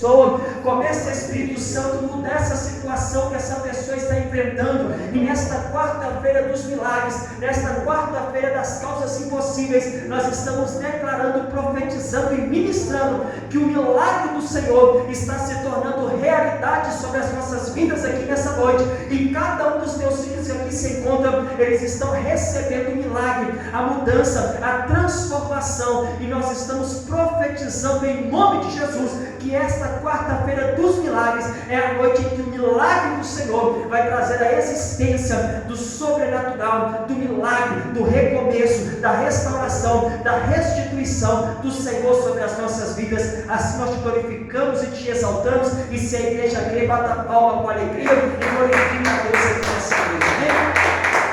pessoa. Comece, Espírito Santo, mudar essa situação que essa pessoa está enfrentando. E nesta quarta-feira dos milagres, nesta quarta-feira das causas impossíveis, nós estamos declarando, profetizando e ministrando que o milagre do Senhor está se tornando realidade sobre as nossas vidas aqui nessa noite. E cada um dos teus filhos que aqui se encontram, eles estão recebendo o milagre, a mudança, a transformação. E nós estamos profetizando em nome de Jesus que esta quarta-feira dos milagres é a noite em que o milagre do Senhor vai trazer a existência do sobrenatural, do milagre, do recomeço, da restauração, da restituição do Senhor sobre as nossas vidas. Assim nós te glorificamos e te exaltamos. E se a igreja crê, bata palma com alegria e glorifica a Deus aqui nessa noite. Amém?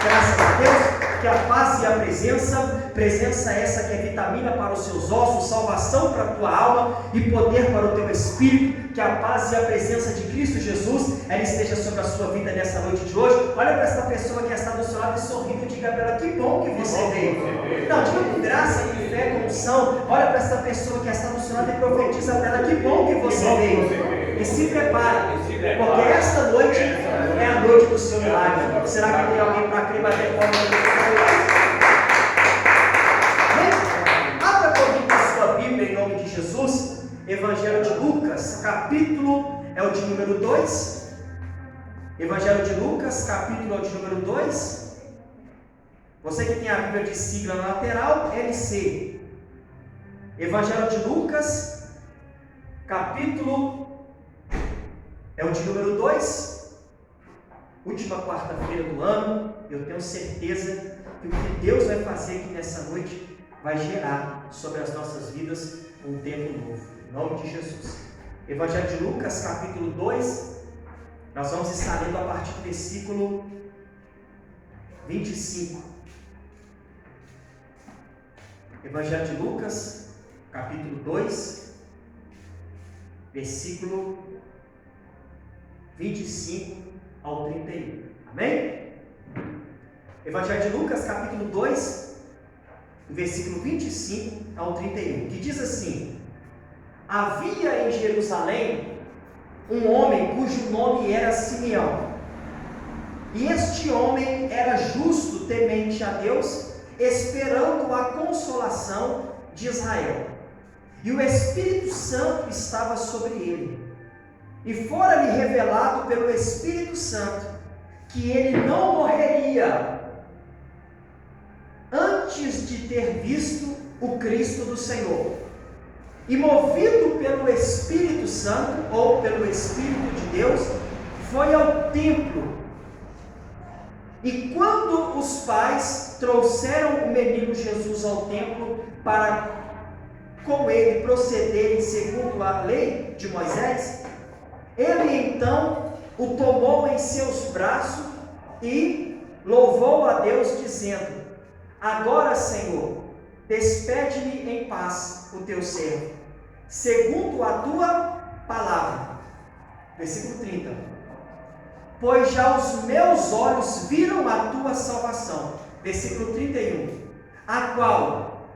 Graças a Deus. Que a paz e a presença essa que é vitamina para os seus ossos, salvação para a tua alma e poder para o teu espírito. Que a paz e a presença de Cristo Jesus, ela esteja sobre a sua vida nessa noite de hoje. Olha para essa pessoa que está do seu lado e sorrindo e diga para ela: que bom que você veio. Não, diga com graça, com fé, com unção. Olha para essa pessoa que está do seu lado e profetiza para ela: que bom que você veio. E se prepara, porque esta noite é a noite do seu milagre. Será que tem alguém para crer, bater palma? Abra comigo a sua Bíblia em nome de Jesus. Evangelho de Lucas, capítulo é o de número 2. Evangelho de Lucas, capítulo é o de número 2. Você que tem a Bíblia de sigla na lateral, LC. Evangelho de Lucas, capítulo é o de número 2. Última quarta-feira do ano. Eu tenho certeza que o que Deus vai fazer aqui nessa noite vai gerar sobre as nossas vidas um tempo novo. Em nome de Jesus. Evangelho de Lucas, capítulo 2. Nós vamos estar lendo a partir do versículo 25. Evangelho de Lucas, capítulo 2, versículo 25 ao 31. Amém? Evangelho de Lucas, capítulo 2, versículo 25 ao 31, que diz assim: havia em Jerusalém um homem cujo nome era Simeão, e este homem era justo, temente a Deus, esperando a consolação de Israel, e o Espírito Santo estava sobre ele, e fora-lhe revelado pelo Espírito Santo que ele não morreria antes de ter visto o Cristo do Senhor. E movido pelo Espírito Santo, ou pelo Espírito de Deus, foi ao templo. E quando os pais trouxeram o menino Jesus ao templo para com ele procederem segundo a lei de Moisés, ele então o tomou em seus braços e louvou a Deus, dizendo: agora, Senhor, despede-me em paz o teu servo, segundo a tua palavra. Versículo 30. Pois já os meus olhos viram a tua salvação. Versículo 31. A qual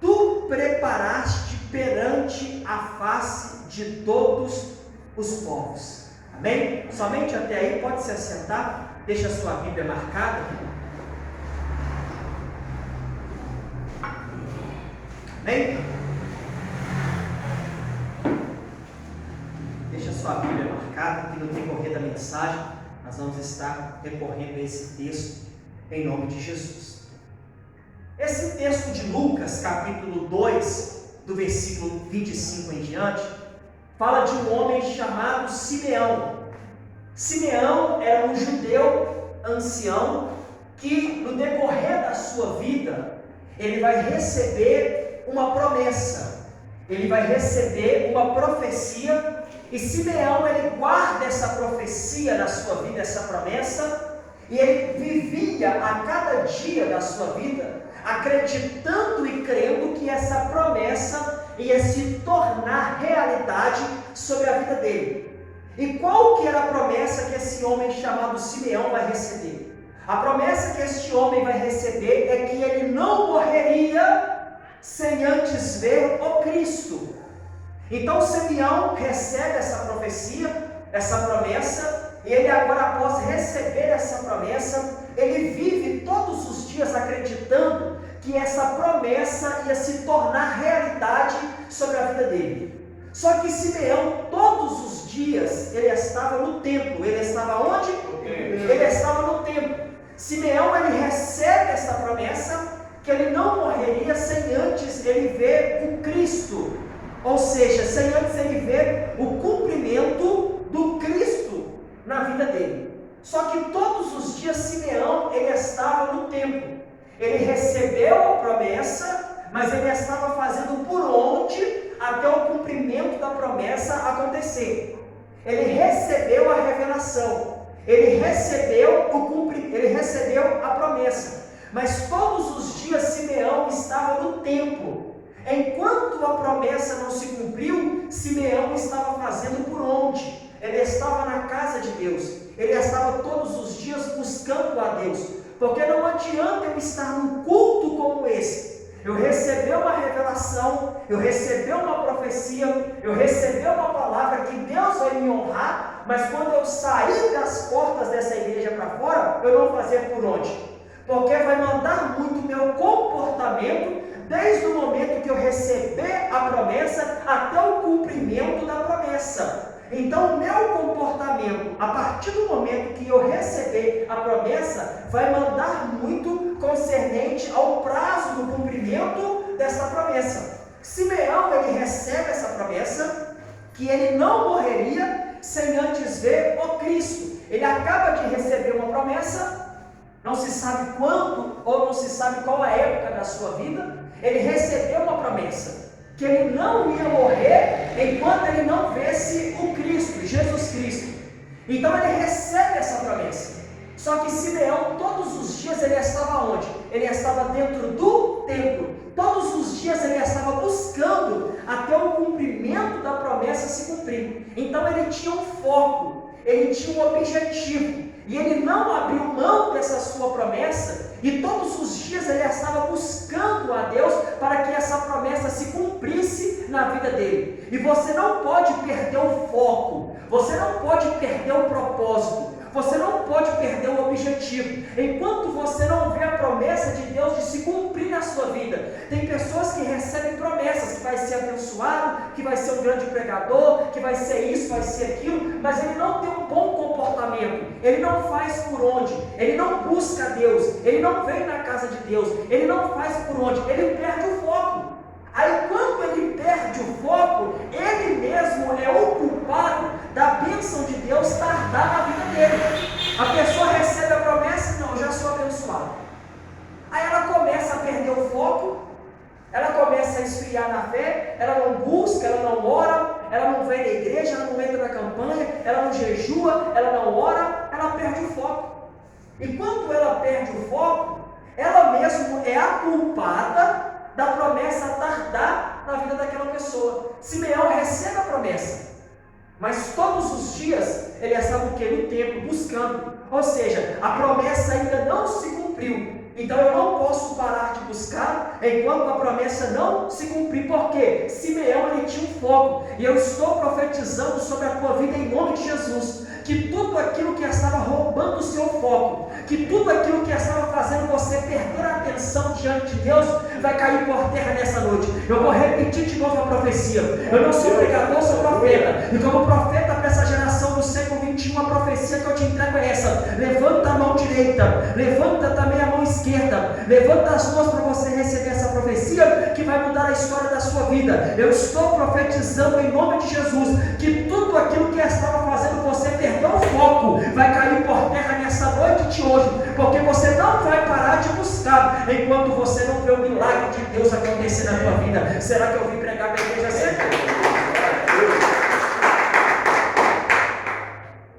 tu preparaste perante a face de todos os povos. Amém? Somente até aí, pode se assentar. Deixa a sua Bíblia marcada. Amém? Deixa a sua Bíblia marcada, que no decorrer da mensagem nós vamos estar recorrendo a esse texto em nome de Jesus. Esse texto de Lucas, capítulo 2, do versículo 25 em diante, fala de um homem chamado Simeão. Simeão era um judeu ancião que no decorrer da sua vida ele vai receber uma promessa, ele vai receber uma profecia, e Simeão ele guarda essa profecia na sua vida, essa promessa, e ele vivia a cada dia da sua vida acreditando e crendo que essa promessa ia se tornar realidade sobre a vida dele. E qual que era a promessa que esse homem chamado Simeão vai receber? A promessa que este homem vai receber é que ele não morreria sem antes ver o Cristo. Então Simeão recebe essa profecia, essa promessa, e ele agora, após receber essa promessa, ele vive todos os dias acreditando que essa promessa ia se tornar realidade sobre a vida dele. Só que Simeão, todos os dias, ele estava no templo. Ele estava onde? Ele estava no templo. Simeão, ele recebe essa promessa, que ele não morreria sem antes ele ver o Cristo. Ou seja, sem antes ele ver o cumprimento do Cristo na vida dele. Só que todos os dias Simeão, ele estava no templo. Ele recebeu a promessa, mas ele estava fazendo por onde até o cumprimento da promessa acontecer. Ele recebeu a revelação, ele recebeu a promessa, mas todos os dias Simeão estava no templo. Enquanto a promessa não se cumpriu, Simeão estava fazendo por onde? Ele estava na casa de Deus, ele estava todos os dias buscando a Deus, porque não adianta eu estar num culto como esse. Eu recebi uma revelação, eu recebi uma profecia, eu recebi uma palavra que Deus vai me honrar, mas quando eu sair das portas dessa igreja para fora, eu não vou fazer por onde? Porque vai mandar muito o meu comportamento, desde o momento que eu receber a promessa, até o cumprimento da promessa. Então o meu comportamento, a partir do momento que eu receber a promessa, vai mandar muito concernente ao prazo do cumprimento dessa promessa. Simeão, ele recebe essa promessa, que ele não morreria sem antes ver o Cristo. Ele acaba de receber uma promessa, não se sabe quando ou não se sabe qual a época da sua vida, ele recebeu uma promessa, que ele não ia morrer enquanto ele não visse o Cristo, Jesus Cristo. Então ele recebe essa promessa. Só que Simeão, todos os dias ele estava onde? Ele estava dentro do templo. Todos os dias ele estava buscando até o cumprimento da promessa se cumprir. Então ele tinha um foco, ele tinha um objetivo. E ele não abriu mão dessa sua promessa, e todos os dias ele estava buscando a Deus para que essa promessa se cumprisse na vida dele. E você não pode perder o foco, você não pode perder o propósito, você não pode perder o objetivo, enquanto você não vê a promessa de Deus de se cumprir na sua vida. Tem pessoas que recebem promessas, que vai ser abençoado, que vai ser um grande pregador, que vai ser isso, vai ser aquilo, mas ele não tem um bom comportamento, ele não faz por onde, ele não busca a Deus, ele não vem na casa de Deus, ele não faz por onde, ele perde o foco. Aí quando ele perde o foco, ele mesmo é o culpado da bênção de Deus tardar na vida dele. A pessoa recebe a promessa, não, eu já sou abençoado. Aí ela começa a perder o foco, ela começa a esfriar na fé, ela não busca, ela não ora, ela não vem na igreja, ela não entra na campanha, ela não jejua, ela não ora, ela perde o foco. E quando ela perde o foco, ela mesma é a culpada da promessa tardar na vida daquela pessoa. Simeão recebe a promessa, mas todos os dias ele estava o quê? No templo, buscando. Ou seja, a promessa ainda não se cumpriu. Então eu não posso parar de buscar enquanto a promessa não se cumprir. Porque Simeão, ele tinha um foco. E eu estou profetizando sobre a tua vida em nome de Jesus, que tudo aquilo que estava roubando o seu foco, que tudo aquilo que estava fazendo você perder a atenção diante de Deus, vai cair por terra nessa noite. Eu vou repetir de novo a profecia. Eu não sou pregador, sou profeta. E como profeta para essa geração do século 21, a profecia que eu te entrego é essa: levanta a mão direita, levanta também a mão esquerda, levanta as duas para você receber essa profecia que vai mudar a história da sua vida. Eu estou profetizando em nome de Jesus que tudo aquilo que estava fazendo você perder o foco vai cair por terra nessa noite de hoje, porque você não vai parar de buscar enquanto você não vê o milagre de Deus acontecer na tua vida. Será que eu vim pregar para a igreja certa?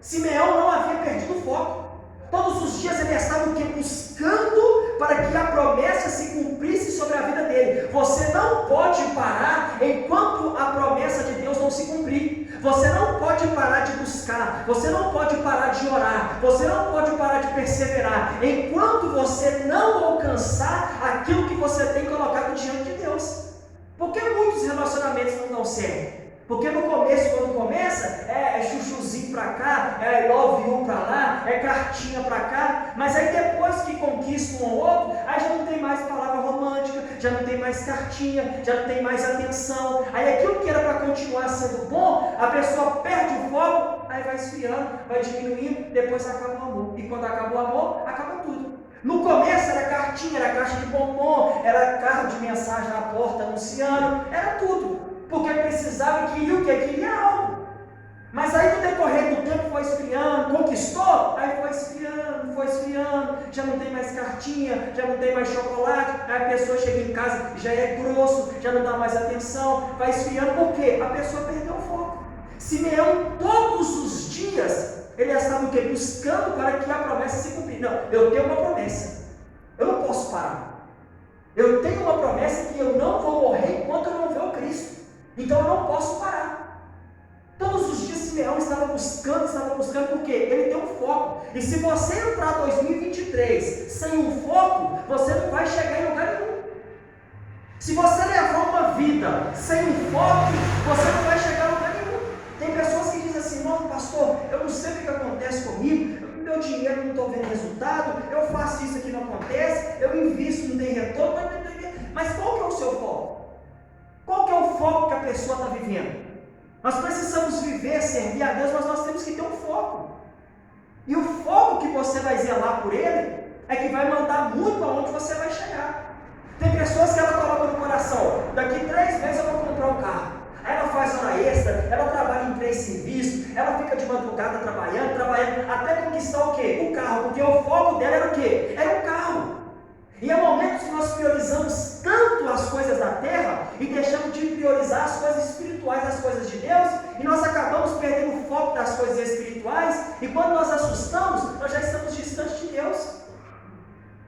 Simeão não havia perdido o foco. Todos os dias ele estava o quê? Buscando para que a promessa se cumprisse sobre a vida dele. Você não pode parar enquanto a promessa de Deus não se cumprir. Você não pode parar de buscar, você não pode parar de orar, você não pode parar de perseverar, enquanto você não alcançar aquilo que você tem colocado diante de Deus. Porque muitos relacionamentos não dão certo? Porque no começo, quando começa, é chuchuzinho pra cá, é love you pra lá, é cartinha pra cá, mas aí depois que conquista um ou outro, aí já não tem mais palavra romântica, já não tem mais cartinha, já não tem mais atenção, aí aquilo que era para continuar sendo bom, a pessoa perde o foco, aí vai esfriando, vai diminuindo, depois acaba o amor, e quando acaba o amor, acaba tudo. No começo era cartinha, era caixa de bombom, era carro de mensagem na porta anunciando, era tudo. Porque precisava e queria o quê? Queria algo. Mas aí no decorrer do tempo foi esfriando, conquistou, aí foi esfriando, já não tem mais cartinha, já não tem mais chocolate, aí a pessoa chega em casa, já é grosso, já não dá mais atenção, vai esfriando, por quê? A pessoa perdeu o foco. Simeão, todos os dias, ele estava o quê? Buscando para que a promessa se cumprisse. Não, eu tenho uma promessa, eu não posso parar. Eu tenho uma promessa que eu não vou morrer enquanto eu não ver o Cristo. Então eu não posso parar. Todos os dias Simeão estava buscando, porque ele tem um foco. E se você entrar em 2023 sem um foco, você não vai chegar em lugar nenhum. Se você levar uma vida sem um foco, você não vai chegar em lugar nenhum. Tem pessoas que dizem assim: não, pastor, eu não sei o que acontece comigo, meu dinheiro não estou vendo resultado, eu faço isso aqui não acontece, eu invisto, não tem retorno, mas qual que é o seu foco? Qual que é o foco que a pessoa está vivendo? Nós precisamos viver, servir a Deus, mas nós temos que ter um foco. E o foco que você vai zelar por ele é que vai mandar muito aonde você vai chegar. Tem pessoas que ela coloca no coração: daqui 3 meses eu vou comprar um carro. Aí ela faz hora extra, ela trabalha em 3 serviços, ela fica de madrugada trabalhando, até conquistar o quê? O carro, porque o foco dela era o quê? Era o carro. E há momentos que nós priorizamos tanto as coisas da terra e deixamos de priorizar as coisas espirituais, as coisas de Deus, e nós acabamos perdendo o foco das coisas espirituais, e quando nós assustamos, nós já estamos distantes de Deus.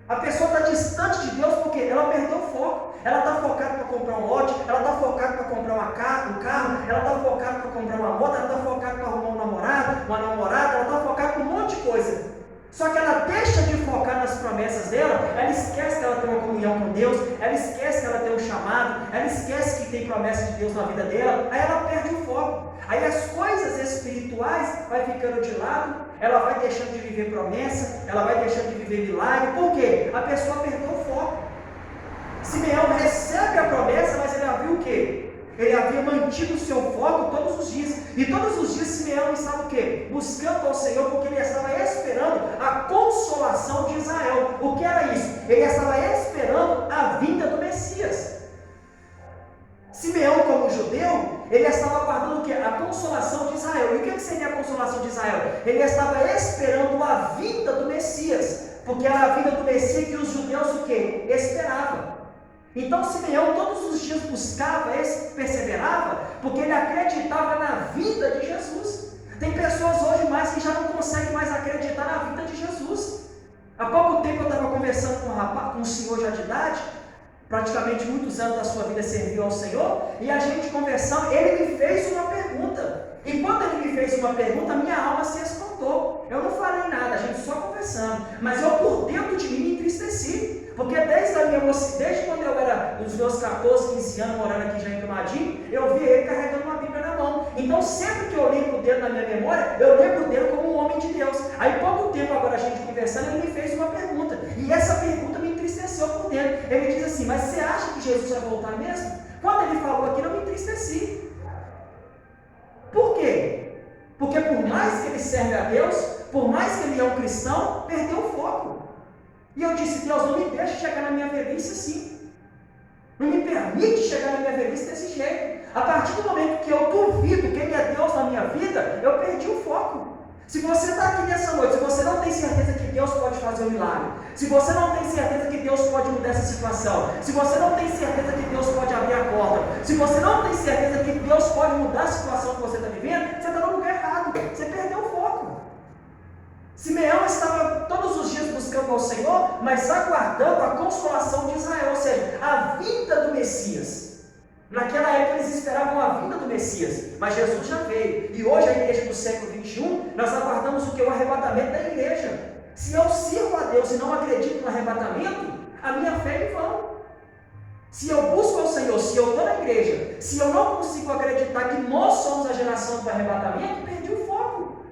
A pessoa está distante de Deus porque ela perdeu o foco. Ela está focada para comprar um lote, ela está focada para comprar um carro, ela está focada para comprar uma moto, ela está focada para arrumar um namorado, uma namorada, ela está focada para um monte de coisa. Só que ela deixa de focar nas promessas dela, ela esquece que ela tem uma comunhão com Deus, ela esquece que ela tem um chamado, ela esquece que tem promessa de Deus na vida dela, aí ela perde o foco. Aí as coisas espirituais vai ficando de lado, ela vai deixando de viver promessa, ela vai deixando de viver milagre. Por quê? A pessoa perdeu o foco. Simeão recebe a promessa, mas ele havia o quê? Ele havia mantido o seu foco todos os dias. E todos os dias Simeão estava o quê? Buscando ao Senhor, porque ele estava esperando a consolação de Israel. O que era isso? Ele estava esperando a vinda do Messias. Simeão, como judeu, ele estava aguardando o quê? A consolação de Israel. E o que seria a consolação de Israel? Ele estava esperando a vinda do Messias, porque era a vinda do Messias que os judeus o quê? Esperavam. Então Simeão todos os dias buscava, perseverava, porque ele acreditava na vinda de Jesus. Tem pessoas hoje mais que já não conseguem mais acreditar na vinda de Jesus. Há pouco tempo eu estava conversando com um rapaz, com um senhor já de idade, praticamente muitos anos da sua vida serviu ao Senhor, e a gente conversando, ele me fez uma pergunta. E quando ele me fez uma pergunta, minha alma se espantou. Eu não falei nada, a gente só conversando, mas eu por dentro de mim me entristeci, porque desde quando eu era dos meus 14, 15 anos, morando aqui já em Brumadinho, eu vi ele carregando uma Bíblia na mão. Então sempre que eu lembro dele na minha memória, eu lembro dele como um homem de Deus. Aí pouco tempo agora a gente conversando, ele me fez uma pergunta, e essa pergunta me entristeceu por dentro. Ele diz assim: mas você acha que Jesus vai voltar mesmo? Quando ele falou aquilo, eu me entristeci. Por quê? Porque por mais que ele serve a Deus, por mais que ele é um cristão, perdeu o foco. E eu disse: Deus, não me deixe chegar na minha velhice assim. Não me permite chegar na minha velhice desse jeito. A partir do momento que eu duvido que Ele é Deus na minha vida, eu perdi o foco. Se você está aqui nessa noite, se você não tem certeza que Deus pode fazer um milagre, se você não tem certeza que Deus pode mudar essa situação, se você não tem certeza que Deus pode abrir a porta, se você não tem certeza que Deus pode mudar a situação que você está vivendo, você está no lugar errado, você perdeu o foco. Simeão estava todos os dias buscando ao Senhor, mas aguardando a consolação de Israel, ou seja, a vinda do Messias. Naquela época eles esperavam a vinda do Messias, mas Jesus já veio. E hoje a igreja do século 21, nós aguardamos o que? O arrebatamento da igreja. Se eu sirvo a Deus e não acredito no arrebatamento, a minha fé é em vão. Se eu busco ao Senhor, se eu estou na igreja, se eu não consigo acreditar que nós somos a geração do arrebatamento, perdi o foco.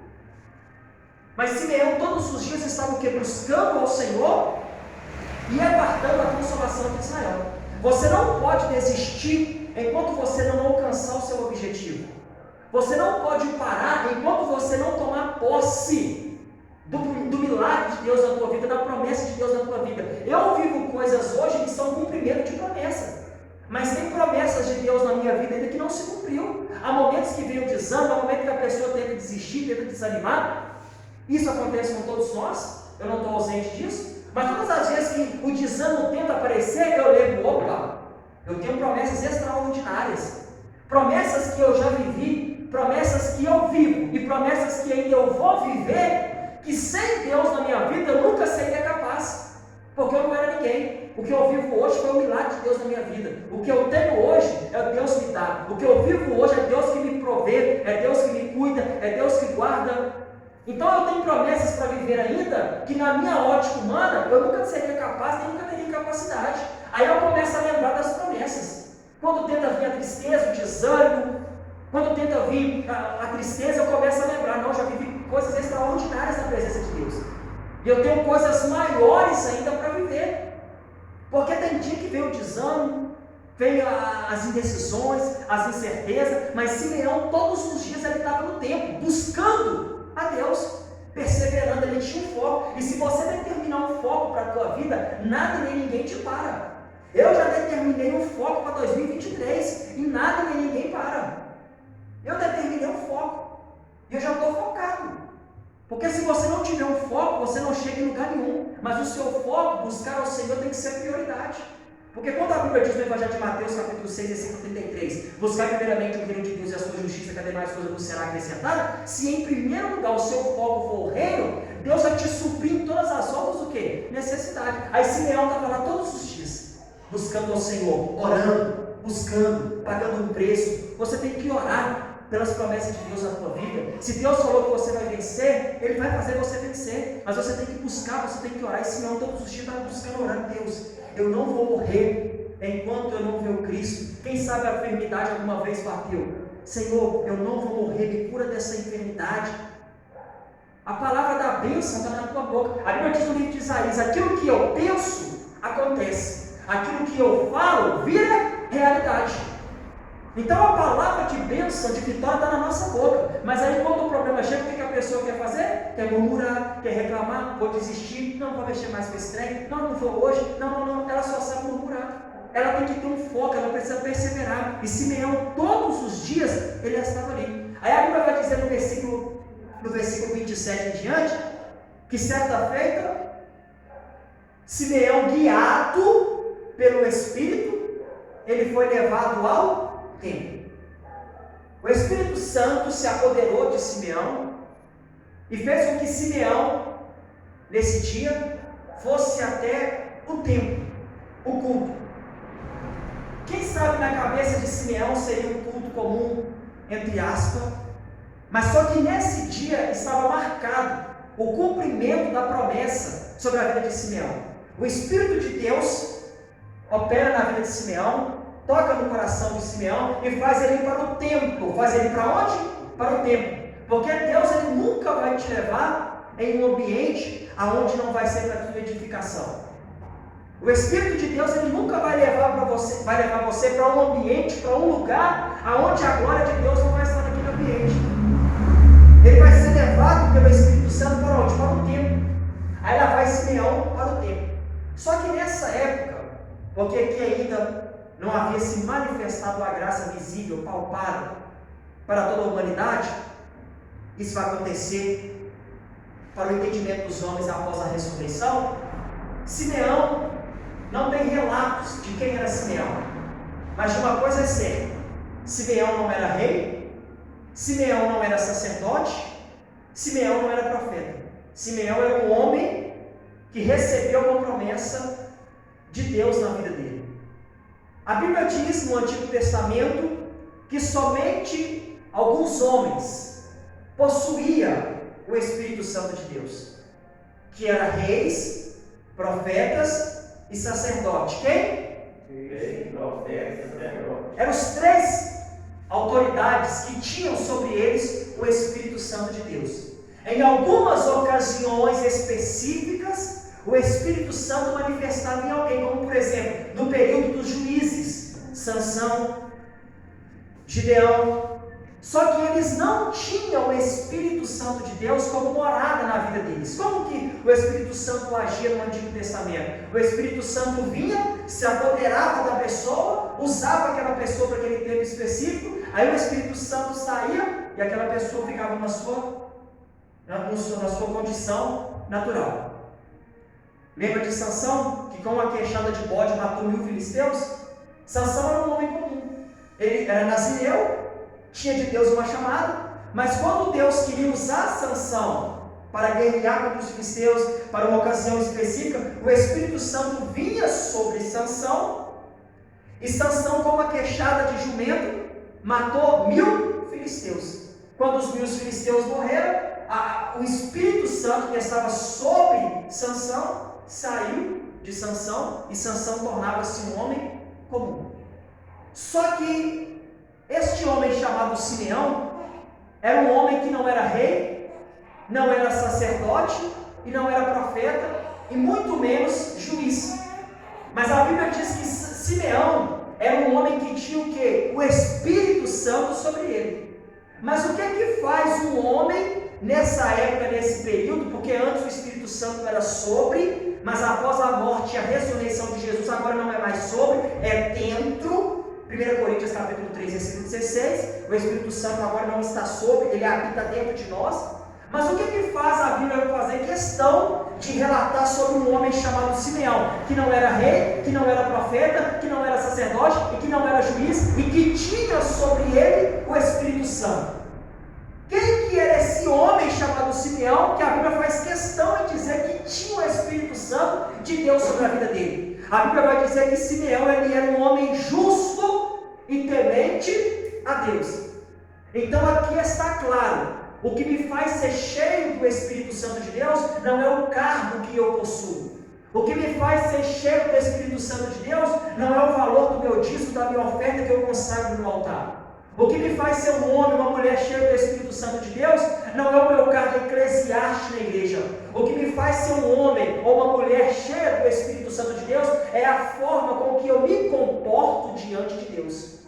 Mas Simeão todos os dias estava o quê? Buscando ao Senhor e aguardando a consolação de Israel. Você não pode desistir enquanto você não alcançar o seu objetivo. Você não pode parar enquanto você não tomar posse do milagre de Deus na tua vida, da promessa de Deus na tua vida. Eu vivo coisas hoje que são cumprimento de promessa, mas tem promessas de Deus na minha vida ainda que não se cumpriu. Há momentos que vem o desânimo, há momentos que a pessoa tenta desistir, tenta desanimar. Isso acontece com todos nós, eu não estou ausente disso, mas todas as vezes que o desânimo tenta aparecer, eu lembro, opa, eu tenho promessas extraordinárias, promessas que eu já vivi, promessas que eu vivo e promessas que ainda eu vou viver, que sem Deus na minha vida eu nunca seria capaz, porque eu não era ninguém. O que eu vivo hoje foi o milagre de Deus na minha vida. O que eu tenho hoje é Deus que dá. O que eu vivo hoje é Deus que me provê, é Deus que me cuida, é Deus que guarda. Então eu tenho promessas para viver ainda, que na minha ótica humana eu nunca seria capaz, nem nunca teria capacidade. Aí eu começo a lembrar das promessas. Quando tenta vir a tristeza, o desânimo, quando tenta vir a tristeza, eu começo a lembrar, não, já vivi coisas extraordinárias na presença de Deus. E eu tenho coisas maiores ainda para viver. Porque tem dia que vem o desânimo, vem as indecisões, as incertezas, mas Simeão todos os dias ele estava no templo, buscando a Deus, perseverando, ele tinha um foco. E se você determinar um foco para a tua vida, nada nem ninguém te para. Eu já determinei um foco para 2023 e nada nem ninguém para. Eu determinei um foco e eu já estou focado. Porque se você não tiver um foco, você não chega em lugar nenhum. Mas o seu foco, buscar ao Senhor, tem que ser prioridade. Porque quando a Bíblia diz no Evangelho de Mateus, capítulo 6, versículo 33, buscar primeiramente o reino de Deus e a sua justiça, que a demais coisa vos será acrescentada, se em primeiro lugar o seu foco for o reino, Deus vai te suprir em todas as outras o quê? Necessidade. Aí Simeão estava lá todos os dias, buscando ao Senhor, orando, buscando, pagando um preço. Você tem que orar pelas promessas de Deus na tua vida. Se Deus falou que você vai vencer, Ele vai fazer você vencer, mas você tem que buscar, você tem que orar. E Simeão todos os dias estava buscando orar. Deus, eu não vou morrer enquanto eu não ver o Cristo. Quem sabe a enfermidade alguma vez bateu. Senhor, eu não vou morrer, me cura dessa enfermidade. A palavra da bênção está na tua boca. A Bíblia diz no livro de Isaías, aquilo que eu penso, acontece. Aquilo que eu falo, vira realidade. Então a palavra de bênção, de vitória está na nossa boca. Mas aí quando o problema chega, o que a pessoa quer fazer? Quer murmurar, quer reclamar, vou desistir, não vou mexer mais com esse trem, não vou hoje, não, ela só sabe murmurar. Ela tem que ter um foco, ela precisa perseverar. E Simeão, todos os dias, ele estava ali. Aí a Bíblia vai dizer no versículo 27 em diante, que certa feita, Simeão, guiado pelo Espírito, ele foi levado ao templo. O Espírito Santo se apoderou de Simeão e fez com que Simeão, nesse dia, fosse até o templo, o culto. Quem sabe na cabeça de Simeão seria um culto comum, entre aspas, mas só que nesse dia estava marcado o cumprimento da promessa sobre a vida de Simeão. O Espírito de Deus opera na vida de Simeão, toca no coração de Simeão e faz ele ir para o templo. Faz ele para onde? Para o templo. Porque Deus ele nunca vai te levar em um ambiente aonde não vai ser para a tua edificação. O Espírito de Deus ele nunca vai levar você para um ambiente, para um lugar aonde a glória de Deus não vai estar naquele ambiente. Ele vai ser levado pelo Espírito Santo para onde? Para o templo. Aí lá vai Simeão para o templo. Só que nessa época, porque aqui ainda não havia se manifestado a graça visível, palpável, para toda a humanidade, isso vai acontecer para o entendimento dos homens após a ressurreição. Simeão não tem relatos de quem era Simeão, mas de uma coisa é certa: Simeão não era rei, Simeão não era sacerdote, Simeão não era profeta. Simeão era um homem que recebeu uma promessa de Deus na vida dele. A Bíblia diz no Antigo Testamento que somente alguns homens possuíam o Espírito Santo de Deus, que eram reis, profetas e sacerdotes. Quem? Eram os 3 autoridades que tinham sobre eles o Espírito Santo de Deus. Em algumas ocasiões específicas, o Espírito Santo manifestava em alguém, como por exemplo, no período dos juízes, Sansão, Gideão. Só que eles não tinham o Espírito Santo de Deus como morada na vida deles. Como que o Espírito Santo agia no Antigo Testamento? O Espírito Santo vinha, se apoderava da pessoa, usava aquela pessoa para aquele tempo específico, aí o Espírito Santo saía e aquela pessoa ficava na sua condição natural. Lembra de Sansão, que com uma queixada de bode matou 1000 filisteus? Sansão era um homem comum. Ele era nazireu, tinha de Deus uma chamada, mas quando Deus queria usar Sansão para guerrear contra os filisteus, para uma ocasião específica, o Espírito Santo vinha sobre Sansão, e Sansão, com uma queixada de jumento, matou 1000 filisteus. Quando os 1000 filisteus morreram, o Espírito Santo que estava sobre Sansão saiu de Sansão, e Sansão tornava-se um homem comum. Só que este homem chamado Simeão era um homem que não era rei, não era sacerdote e não era profeta, e muito menos juiz. Mas a Bíblia diz que Simeão era um homem que tinha o quê? O Espírito Santo sobre ele. Mas o que é que faz um homem nessa época, nesse período? Porque antes o Espírito Santo era sobre, mas após a morte e a ressurreição de Jesus, agora não é mais sobre, é dentro. 1 Coríntios capítulo 3, versículo 16, o Espírito Santo agora não está sobre, ele habita dentro de nós. Mas o que faz a Bíblia fazer questão de relatar sobre um homem chamado Simeão, que não era rei, que não era profeta, que não era sacerdote e que não era juiz, e que tinha sobre ele o Espírito Santo? Quem que era esse homem chamado Simeão, que a Bíblia faz questão de dizer que tinha o Espírito Santo de Deus sobre a vida dele? A Bíblia vai dizer que Simeão ele era um homem justo e temente a Deus. Então aqui está claro, o que me faz ser cheio do Espírito Santo de Deus não é o cargo que eu possuo. O que me faz ser cheio do Espírito Santo de Deus não é o valor do meu dízimo, da minha oferta que eu consagro no altar. O que me faz ser um homem, uma mulher cheia do Espírito Santo de Deus, não é o meu cargo eclesiástico na igreja. O que me faz ser um homem ou uma mulher cheia do Espírito Santo de Deus é a forma com que eu me comporto diante de Deus.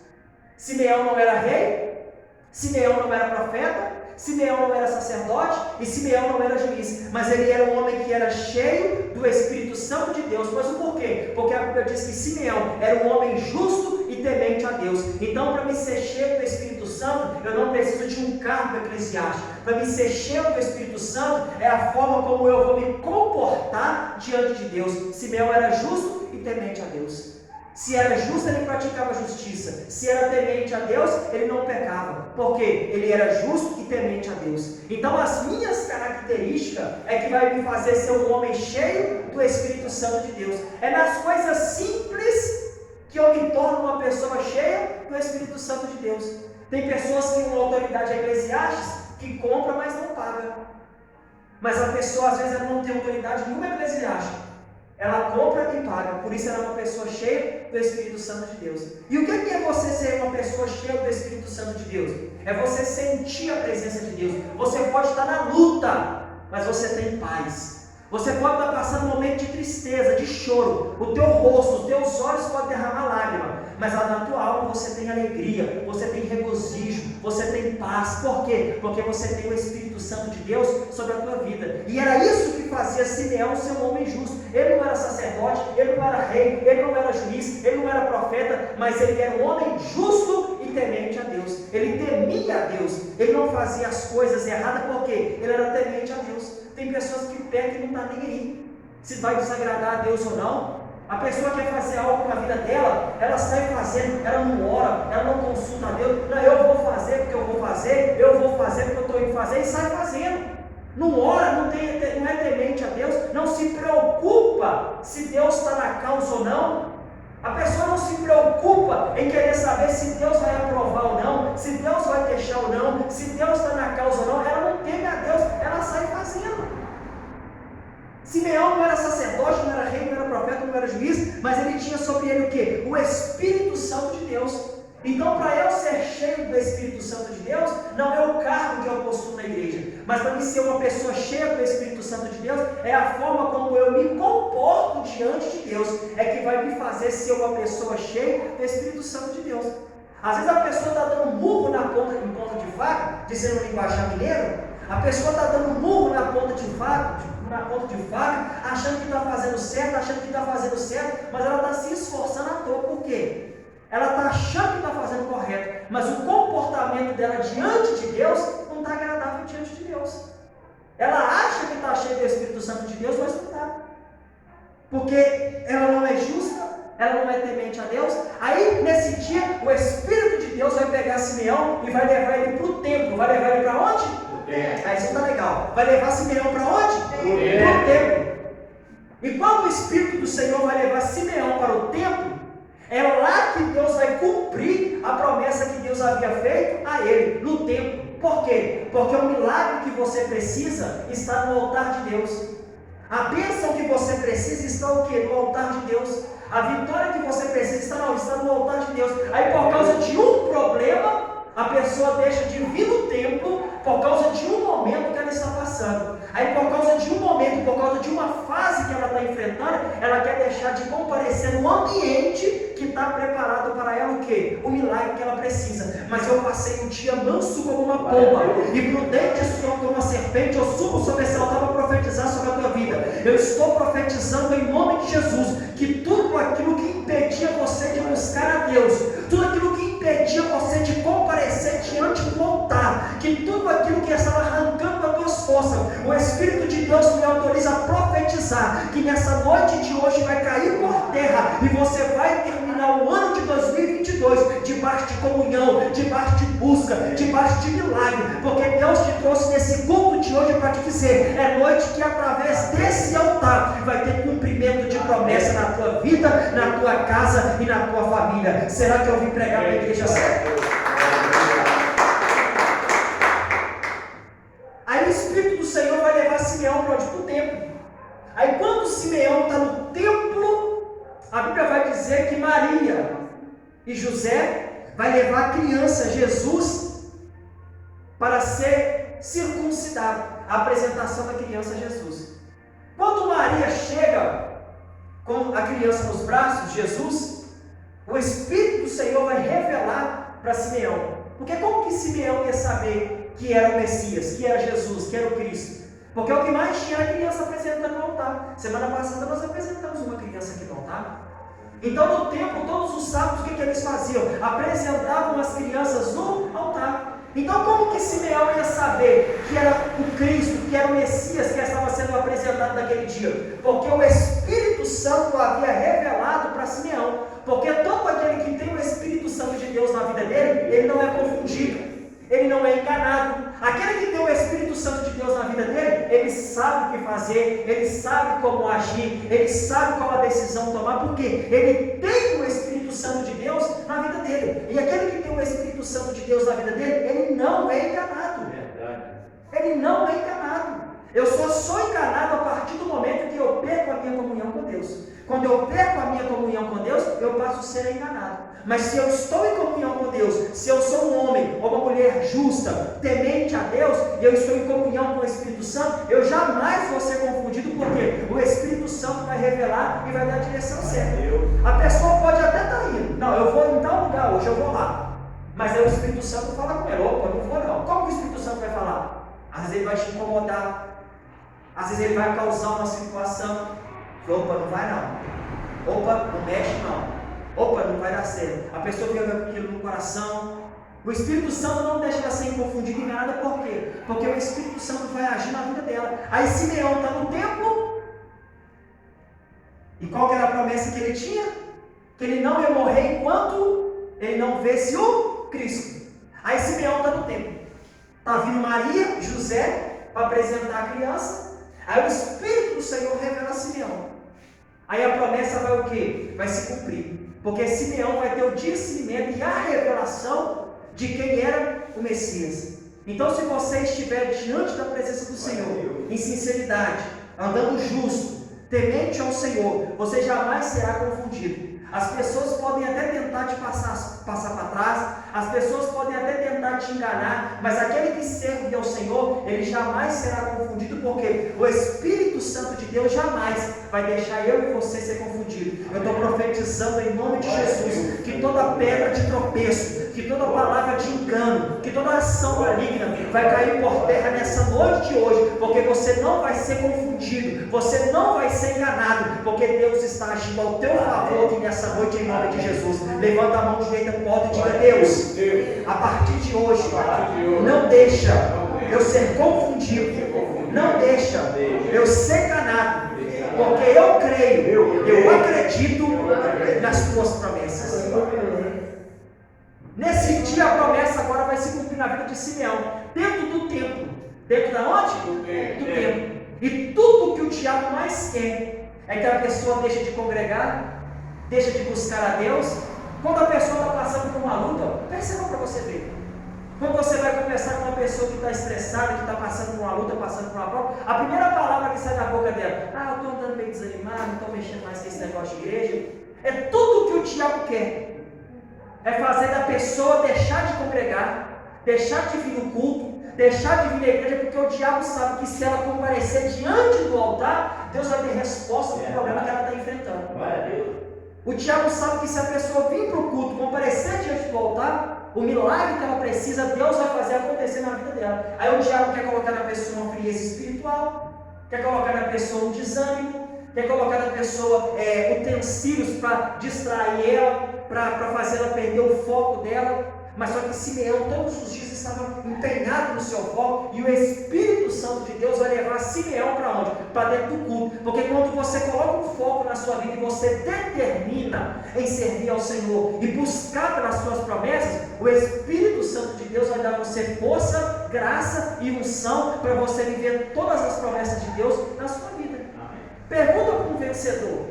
Simeão não era rei, Simeão não era profeta, Simeão não era sacerdote e Simeão não era juiz, mas ele era um homem que era cheio do Espírito Santo de Deus. Mas o porquê? Porque a Bíblia diz que Simeão era um homem justo e temente a Deus. Então, para me ser cheio do Espírito Santo, eu não preciso de um cargo eclesiástico. Para me ser cheio do Espírito Santo é a forma como eu vou me comportar diante de Deus. Simeão era justo e temente a Deus. Se era justo, ele praticava justiça. Se era temente a Deus, ele não pecava. Porque ele era justo e temente a Deus. Então as minhas características é que vai me fazer ser um homem cheio do Espírito Santo de Deus. É nas coisas simples que eu me torno uma pessoa cheia do Espírito Santo de Deus. Tem pessoas que têm uma autoridade eclesiástica que compra, mas não paga. Mas a pessoa às vezes ela não tem autoridade nenhuma eclesiástica. Ela compra e paga, por isso ela é uma pessoa cheia do Espírito Santo de Deus. E o que é você ser uma pessoa cheia do Espírito Santo de Deus? É você sentir a presença de Deus. Você pode estar na luta, mas você tem paz. Você pode estar passando um momento de tristeza, de choro. O teu rosto, os teus olhos podem derramar lágrima, mas na tua alma você tem alegria, você tem regozijo, você tem paz. Por quê? Porque você tem o Espírito Santo de Deus sobre a tua vida. E era isso que fazia Simeão ser um homem justo. Ele não era sacerdote, ele não era rei, ele não era juiz, ele não era profeta, mas ele era um homem justo e temente a Deus. Ele temia a Deus, ele não fazia as coisas erradas porque ele era temente a Deus. Tem pessoas que pecam e não estão nem aí se vai desagradar a Deus ou não. A pessoa quer fazer algo na vida dela, ela sai fazendo, ela não ora, ela não consulta a Deus. Não, eu vou fazer porque eu vou fazer, eu vou fazer porque eu estou indo fazer, e sai fazendo. Não ora, não é temente a Deus, não se preocupa se Deus está na causa ou não. A pessoa não se preocupa em querer saber se Deus vai aprovar ou não, se Deus vai deixar ou não, se Deus está na causa ou não. Ela não teme a Deus, ela sai fazendo. Simeão não era sacerdote, não era rei, não era profeta. profeta, não era juiz, mas ele tinha sobre ele o quê? O Espírito Santo de Deus. Então, para eu ser cheio do Espírito Santo de Deus, não é o cargo que eu possuo na igreja, mas para mim ser uma pessoa cheia do Espírito Santo de Deus, é a forma como eu me comporto diante de Deus, é que vai me fazer ser uma pessoa cheia do Espírito Santo de Deus. Às vezes a pessoa está dando murro em ponta de faca, dizendo no linguajar mineiro, a pessoa está dando murro na ponta de faca, achando que está fazendo certo, mas ela está se esforçando à toa. Por quê? Ela está achando que está fazendo correto, mas o comportamento dela diante de Deus não está agradável diante de Deus. Ela acha que está cheia do Espírito Santo de Deus, mas não está, porque ela não é justa, ela não é temente a Deus. Aí nesse dia o Espírito de Deus vai pegar Simeão e vai levar ele para o templo. Vai levar ele para onde? Aí isso está legal. Vai levar Simeão para onde? Para o templo. E quando o Espírito do Senhor vai levar Simeão para o templo, é lá que Deus vai cumprir a promessa que Deus havia feito a ele, no templo. Por quê? Porque o milagre que você precisa está no altar de Deus. A bênção que você precisa está o quê? No altar de Deus. A vitória que você precisa está no altar de Deus. Aí por causa de um problema, a pessoa deixa de vir no templo por causa de um momento que ela está passando. Aí por causa de um momento, por causa de uma fase que ela está enfrentando, ela quer deixar de comparecer no ambiente que está preparado para ela o quê? O milagre que ela precisa. Mas eu passei um dia manso como uma pomba e prudente como uma serpente. Eu subo sobre esse altar para profetizar sobre a tua vida. Eu estou profetizando em nome de Jesus que tudo aquilo que impedia você de buscar a Deus, tudo aquilo que impedia você de comparecer diante do altar, que tudo aquilo que estava arrancando as tuas forças, o Espírito de Deus me autoriza a profetizar que nessa noite de hoje vai cair por terra e você vai terminar o ano de 2022 debaixo de comunhão, debaixo de busca, debaixo de milagre, porque Deus te trouxe nesse culto de hoje para te dizer, é noite que através desse altar vai ter cumprimento de promessa na tua vida, na tua casa e na tua família. Será que eu vim pregar para a igreja certa? Aí o Espírito do Senhor vai levar Simeão para onde? Para o templo. Aí quando Simeão está no templo, a Bíblia vai dizer que Maria e José vai levar a criança Jesus para ser circuncidado. A apresentação da criança Jesus. Quando Maria chega com a criança nos braços, Jesus, o Espírito do Senhor vai revelar para Simeão. Porque como que Simeão ia saber que era o Messias, que era Jesus, que era o Cristo? Porque o que mais tinha era a criança apresentando no altar. Semana passada nós apresentamos uma criança aqui no altar. Então no templo, todos os sábados, o que eles faziam? Apresentavam as crianças no altar. Então como que Simeão ia saber que era o Cristo, que era o Messias que estava sendo apresentado naquele dia? Porque o Espírito Santo havia revelado para Simeão. Porque todo aquele que tem o Espírito Santo de Deus na vida dele, ele não é confundido, ele não é enganado. Aquele que tem o Espírito Santo de Deus na vida dele, ele sabe o que fazer, ele sabe como agir, ele sabe qual a decisão tomar, porque ele tem o Espírito Santo de Deus na vida dele. E aquele que tem o Espírito Santo de Deus na vida dele, ele não é enganado. Ele não é enganado. Eu só sou enganado a partir do momento que eu perco a minha comunhão com Deus. Quando eu perco a minha comunhão com Deus, eu passo a ser enganado. Mas se eu estou em comunhão com Deus, se eu sou um homem ou uma mulher justa, temente a Deus, e eu estou em comunhão com o Espírito Santo, eu jamais vou ser confundido, porque o Espírito Santo vai revelar e vai dar a direção certa. A pessoa pode até estar indo, não, eu vou em tal lugar hoje, eu vou lá. Mas aí o Espírito Santo fala com ele, opa, não vou não. Como que o Espírito Santo vai falar? Às vezes ele vai te incomodar, às vezes ele vai causar uma situação. Opa, não vai não. Opa, não mexe não. Opa, não vai dar certo. A pessoa fica com aquilo no coração. O Espírito Santo não deixa ela ser confundida em nada. Por quê? Porque o Espírito Santo vai agir na vida dela. Aí Simeão está no templo. E qual que era a promessa que ele tinha? Que ele não ia morrer enquanto ele não visse o Cristo. Aí Simeão está no templo. Está vindo Maria e José para apresentar a criança. Aí o Espírito do Senhor revela a Simeão. Aí a promessa vai o quê? Vai se cumprir. Porque Simeão vai ter o discernimento e a revelação de quem era o Messias. Então, se você estiver diante da presença do Senhor, em sinceridade, andando justo, temente ao Senhor, você jamais será confundido. As pessoas podem até tentar te passar para trás, as pessoas podem até tentar te enganar, mas aquele que serve ao Senhor, ele jamais será confundido, porque o Espírito Santo de Deus jamais vai deixar eu e você ser confundido. Eu estou profetizando em nome de Jesus, que toda pedra de tropeço, que toda palavra de engano, que toda ação maligna vai cair por terra nessa noite de hoje, porque você não vai ser confundido, você não vai ser enganado, porque Deus está agindo ao teu favor aqui nessa noite em nome de Jesus. Levanta a mão direita para o alto e diga: Deus, a partir de hoje, não deixa eu ser confundido, não deixa eu ser enganado, porque eu creio, eu acredito nas tuas promessas. Nesse dia a promessa agora vai se cumprir na vida de Simeão, dentro do templo. Dentro da onde? Do templo. E tudo que o diabo mais quer é que a pessoa deixe de congregar, deixa de buscar a Deus. Quando a pessoa está passando por uma luta, perceba para você ver. Quando você vai conversar com uma pessoa que está estressada, que está passando por uma luta, passando por uma prova, a primeira palavra que sai da boca dela: eu estou andando meio desanimado, não estou mexendo mais com esse negócio de igreja. É tudo que o diabo quer. É fazer da pessoa deixar de congregar, deixar de vir no culto, deixar de vir na igreja, porque o diabo sabe que se ela comparecer diante do altar, Deus vai ter resposta para o problema que ela está enfrentando. O diabo sabe que se a pessoa vir para o culto, comparecer diante do altar, o milagre que ela precisa, Deus vai fazer acontecer na vida dela. Aí o diabo quer colocar na pessoa uma frieza espiritual, quer colocar na pessoa um desânimo, quer colocar na pessoa utensílios para distrair ela, para fazer ela perder o foco dela. Mas só que Simeão todos os dias estava empenhado no seu foco, e o Espírito Santo de Deus vai levar Simeão para onde? Para dentro do culto. Porque quando você coloca um foco na sua vida e você determina em servir ao Senhor e buscar pelas suas promessas, o Espírito Santo de Deus vai dar a você força, graça e unção para você viver todas as promessas de Deus na sua vida. Amém. Pergunta para um vencedor,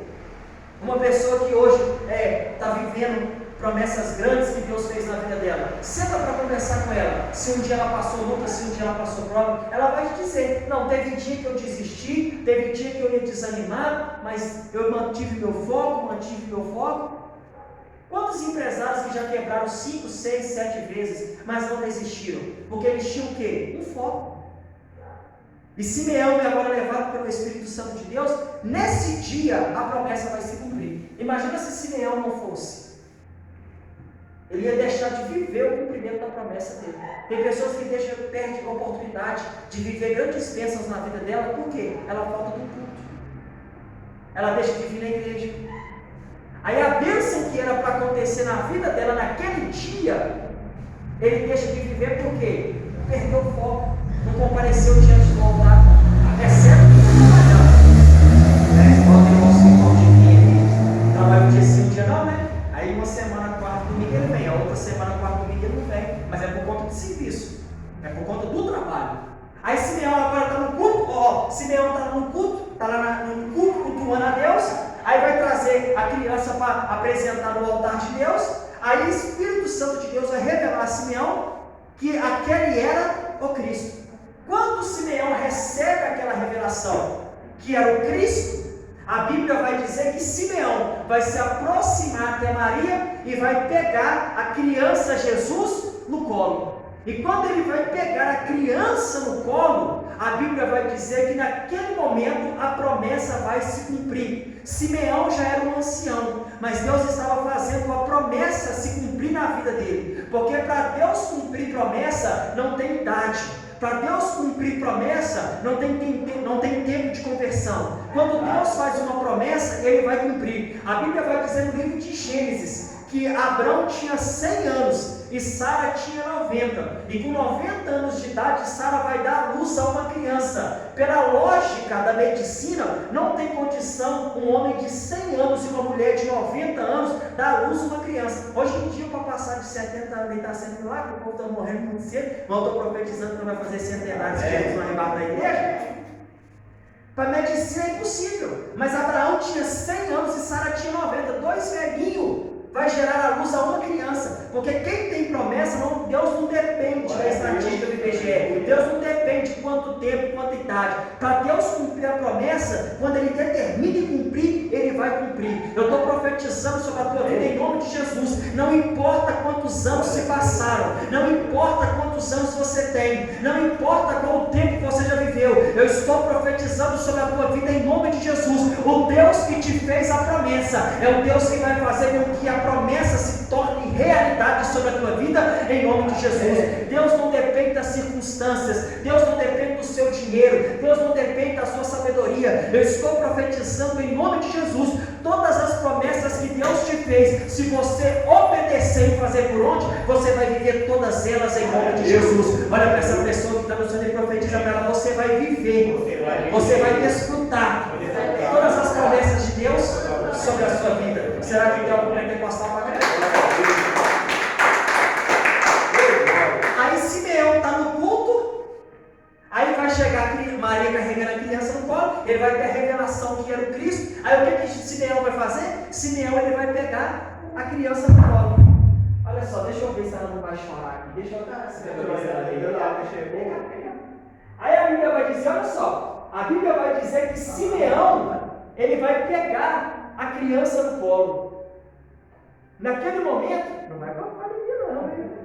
uma pessoa que hoje está vivendo promessas grandes que Deus fez na vida dela. Senta para conversar com ela. Se um dia ela passou luta, se um dia ela passou prova, ela vai te dizer: não, teve dia que eu desisti, teve dia que eu ia desanimar, mas eu mantive meu foco. Quantos empresários que já quebraram 5, 6, 7 vezes, mas não desistiram? Porque eles tinham o quê? Um foco. E Simeão é agora levado pelo Espírito Santo de Deus. Nesse dia a promessa vai se cumprir. Imagina se Simeão não fosse. Ele ia deixar de viver o cumprimento da promessa dele. Tem pessoas que perdem a oportunidade de viver grandes bênçãos na vida dela. Por quê? Ela falta do culto. Ela deixa de vir na igreja. Aí a bênção que era para acontecer na vida dela naquele dia, ele deixa de viver por quê? Perdeu o foco, não compareceu diante do altar. É certo que não trabalhava. Quando eu consigo de trabalho um dia sim, um dia não, né? Aí uma semana, quarto, domingo ele vem, a outra semana, quarto, domingo ele não vem, mas é por conta do serviço, é por conta do trabalho. Aí Simeão agora está no culto, Simeão está no culto, está lá no culto, cultuando a Deus, aí vai trazer a criança para apresentar no altar de Deus, aí o Espírito Santo de Deus vai revelar a Simeão que aquele era o Cristo. Quando Simeão recebe aquela revelação, que era o Cristo, a Bíblia vai dizer que Simeão vai se aproximar até Maria e vai pegar a criança Jesus no colo. E quando ele vai pegar a criança no colo, a Bíblia vai dizer que naquele momento a promessa vai se cumprir. Simeão já era um ancião, mas Deus estava fazendo a promessa se cumprir na vida dele. Porque para Deus cumprir promessa não tem idade. Para Deus cumprir promessa, não tem tempo de conversão. Quando Deus faz uma promessa, Ele vai cumprir. A Bíblia vai dizer no livro de Gênesis que Abrão tinha 100 anos e Sara tinha 90. E com 90 anos de idade, Sara vai dar à luz a uma criança. Pela lógica da medicina, não tem condição um homem de 100 anos e uma mulher de 90 anos dar à luz a uma criança. Hoje em dia, para passar de 70 anos, ele está sendo milagre, o povo está morrendo muito cedo, mas eu estou profetizando que não vai fazer centenários de Jesus no arrebato da igreja. Para a medicina é impossível. Mas Abraão tinha 100 anos e Sara tinha 90, 2 velhinhos. Vai gerar a luz a uma criança, porque quem tem promessa, Deus não depende da estatística do IBGE, Deus não depende de quantos quanto tempo, quanto idade. Para Deus cumprir a promessa, quando Ele determina em cumprir, Ele vai cumprir. Eu estou profetizando sobre a tua vida em nome de Jesus. Não importa quantos anos se passaram, não importa quantos anos você tem, não importa qual o tempo que você já viveu, eu estou profetizando sobre a tua vida em nome de Jesus. O Deus que te fez a promessa é o Deus que vai fazer com que a promessa se torne realidade sobre a tua vida em nome de Jesus. Deus não depende das circunstâncias, Deus não depende do seu dinheiro, Deus não depende da sua sabedoria. Eu estou profetizando em nome de Jesus todas as promessas que Deus te fez. Se você obedecer e fazer por onde, você vai viver todas elas em nome de Jesus. Olha para essa pessoa que está no céu e profetiza para ela: você vai viver, você vai desfrutar todas as promessas de Deus sobre a sua vida. Será que tem algum pentecostal para cá? Aí Simeão está no culto, aí vai chegar Maria carregando a criança no colo, ele vai ter a revelação que era o Cristo. Aí o que Simeão vai fazer? Simeão ele vai pegar a criança no colo. Olha só, deixa eu ver se ela não vai chorar aqui. Deixa eu Aí a Bíblia vai dizer, olha só, a Bíblia vai dizer que Simeão ele vai pegar a criança no colo. Naquele momento, não vai papar aqui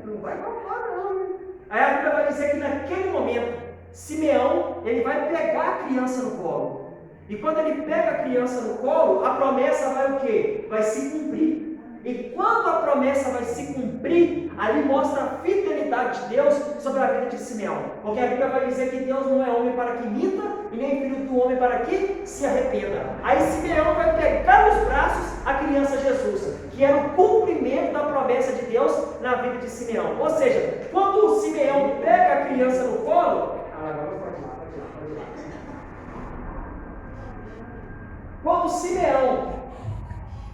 não vai papar não. Aí a Bíblia vai dizer que naquele momento, Simeão, ele vai pegar a criança no colo. E quando ele pega a criança no colo, a promessa vai o quê? Vai se cumprir. E quando a promessa vai se cumprir, ali mostra a fidelidade de Deus sobre a vida de Simeão. Porque a Bíblia vai dizer que Deus não é homem para que minta, e nem filho do homem para que se arrependa. Aí Simeão vai pegar nos braços a criança Jesus, que era o cumprimento da promessa de Deus na vida de Simeão. Ou seja, quando Simeão pega a criança no colo,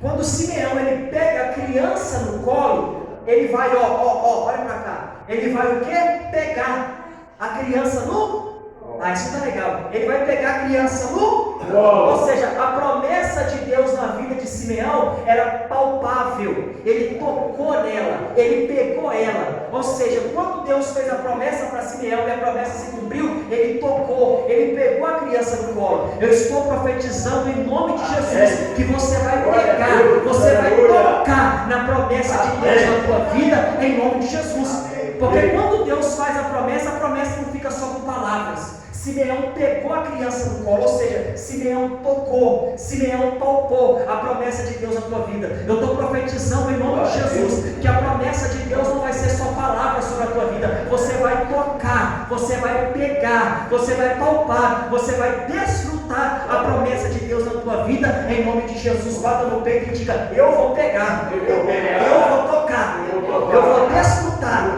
Quando Simeão ele pega a criança no colo, ele vai, olha para cá, ele vai o quê? Pegar a criança no... isso tá legal. Ele vai pegar a criança no... Ou seja, a promessa de Deus na vida de Simeão era palpável. Ele tocou nela, ele pegou ela. Ou seja, quando Deus fez a promessa para Simeão e a promessa se cumpriu, ele tocou, ele pegou a criança no colo. Eu estou profetizando em nome de Jesus que você vai pegar, você vai tocar na promessa de Deus na tua vida em nome de Jesus. Porque quando Deus faz a promessa não fica só com palavras. Simeão pegou a criança no colo, ou seja, Simeão tocou, Simeão palpou a promessa de Deus na tua vida. Eu estou profetizando em nome de Jesus que a promessa de Deus não vai ser só palavras sobre a tua vida. Você vai tocar, você vai pegar, você vai palpar, você vai desfrutar a promessa de Deus na tua vida em nome de Jesus. Bata no peito e diga: eu vou pegar, eu vou tocar, eu vou desfrutar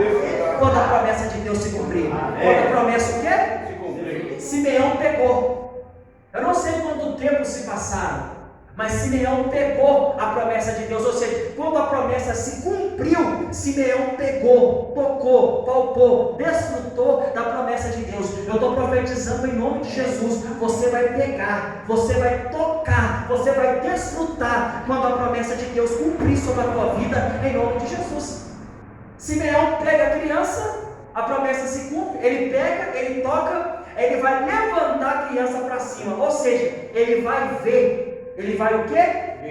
quando a promessa de Deus se cumprir. Quando a promessa o quê? Simeão pegou. Eu não sei quanto tempo se passaram, mas Simeão pegou a promessa de Deus. Ou seja, quando a promessa se cumpriu, Simeão pegou, tocou, palpou, desfrutou da promessa de Deus. Eu estou profetizando em nome de Jesus. Você vai pegar, você vai tocar, você vai desfrutar quando a promessa de Deus cumprir sobre a tua vida em nome de Jesus. Simeão pega a criança, a promessa se cumpre, ele pega, ele toca, ele vai levantar a criança para cima. Ou seja, ele vai ver. Ele vai o quê?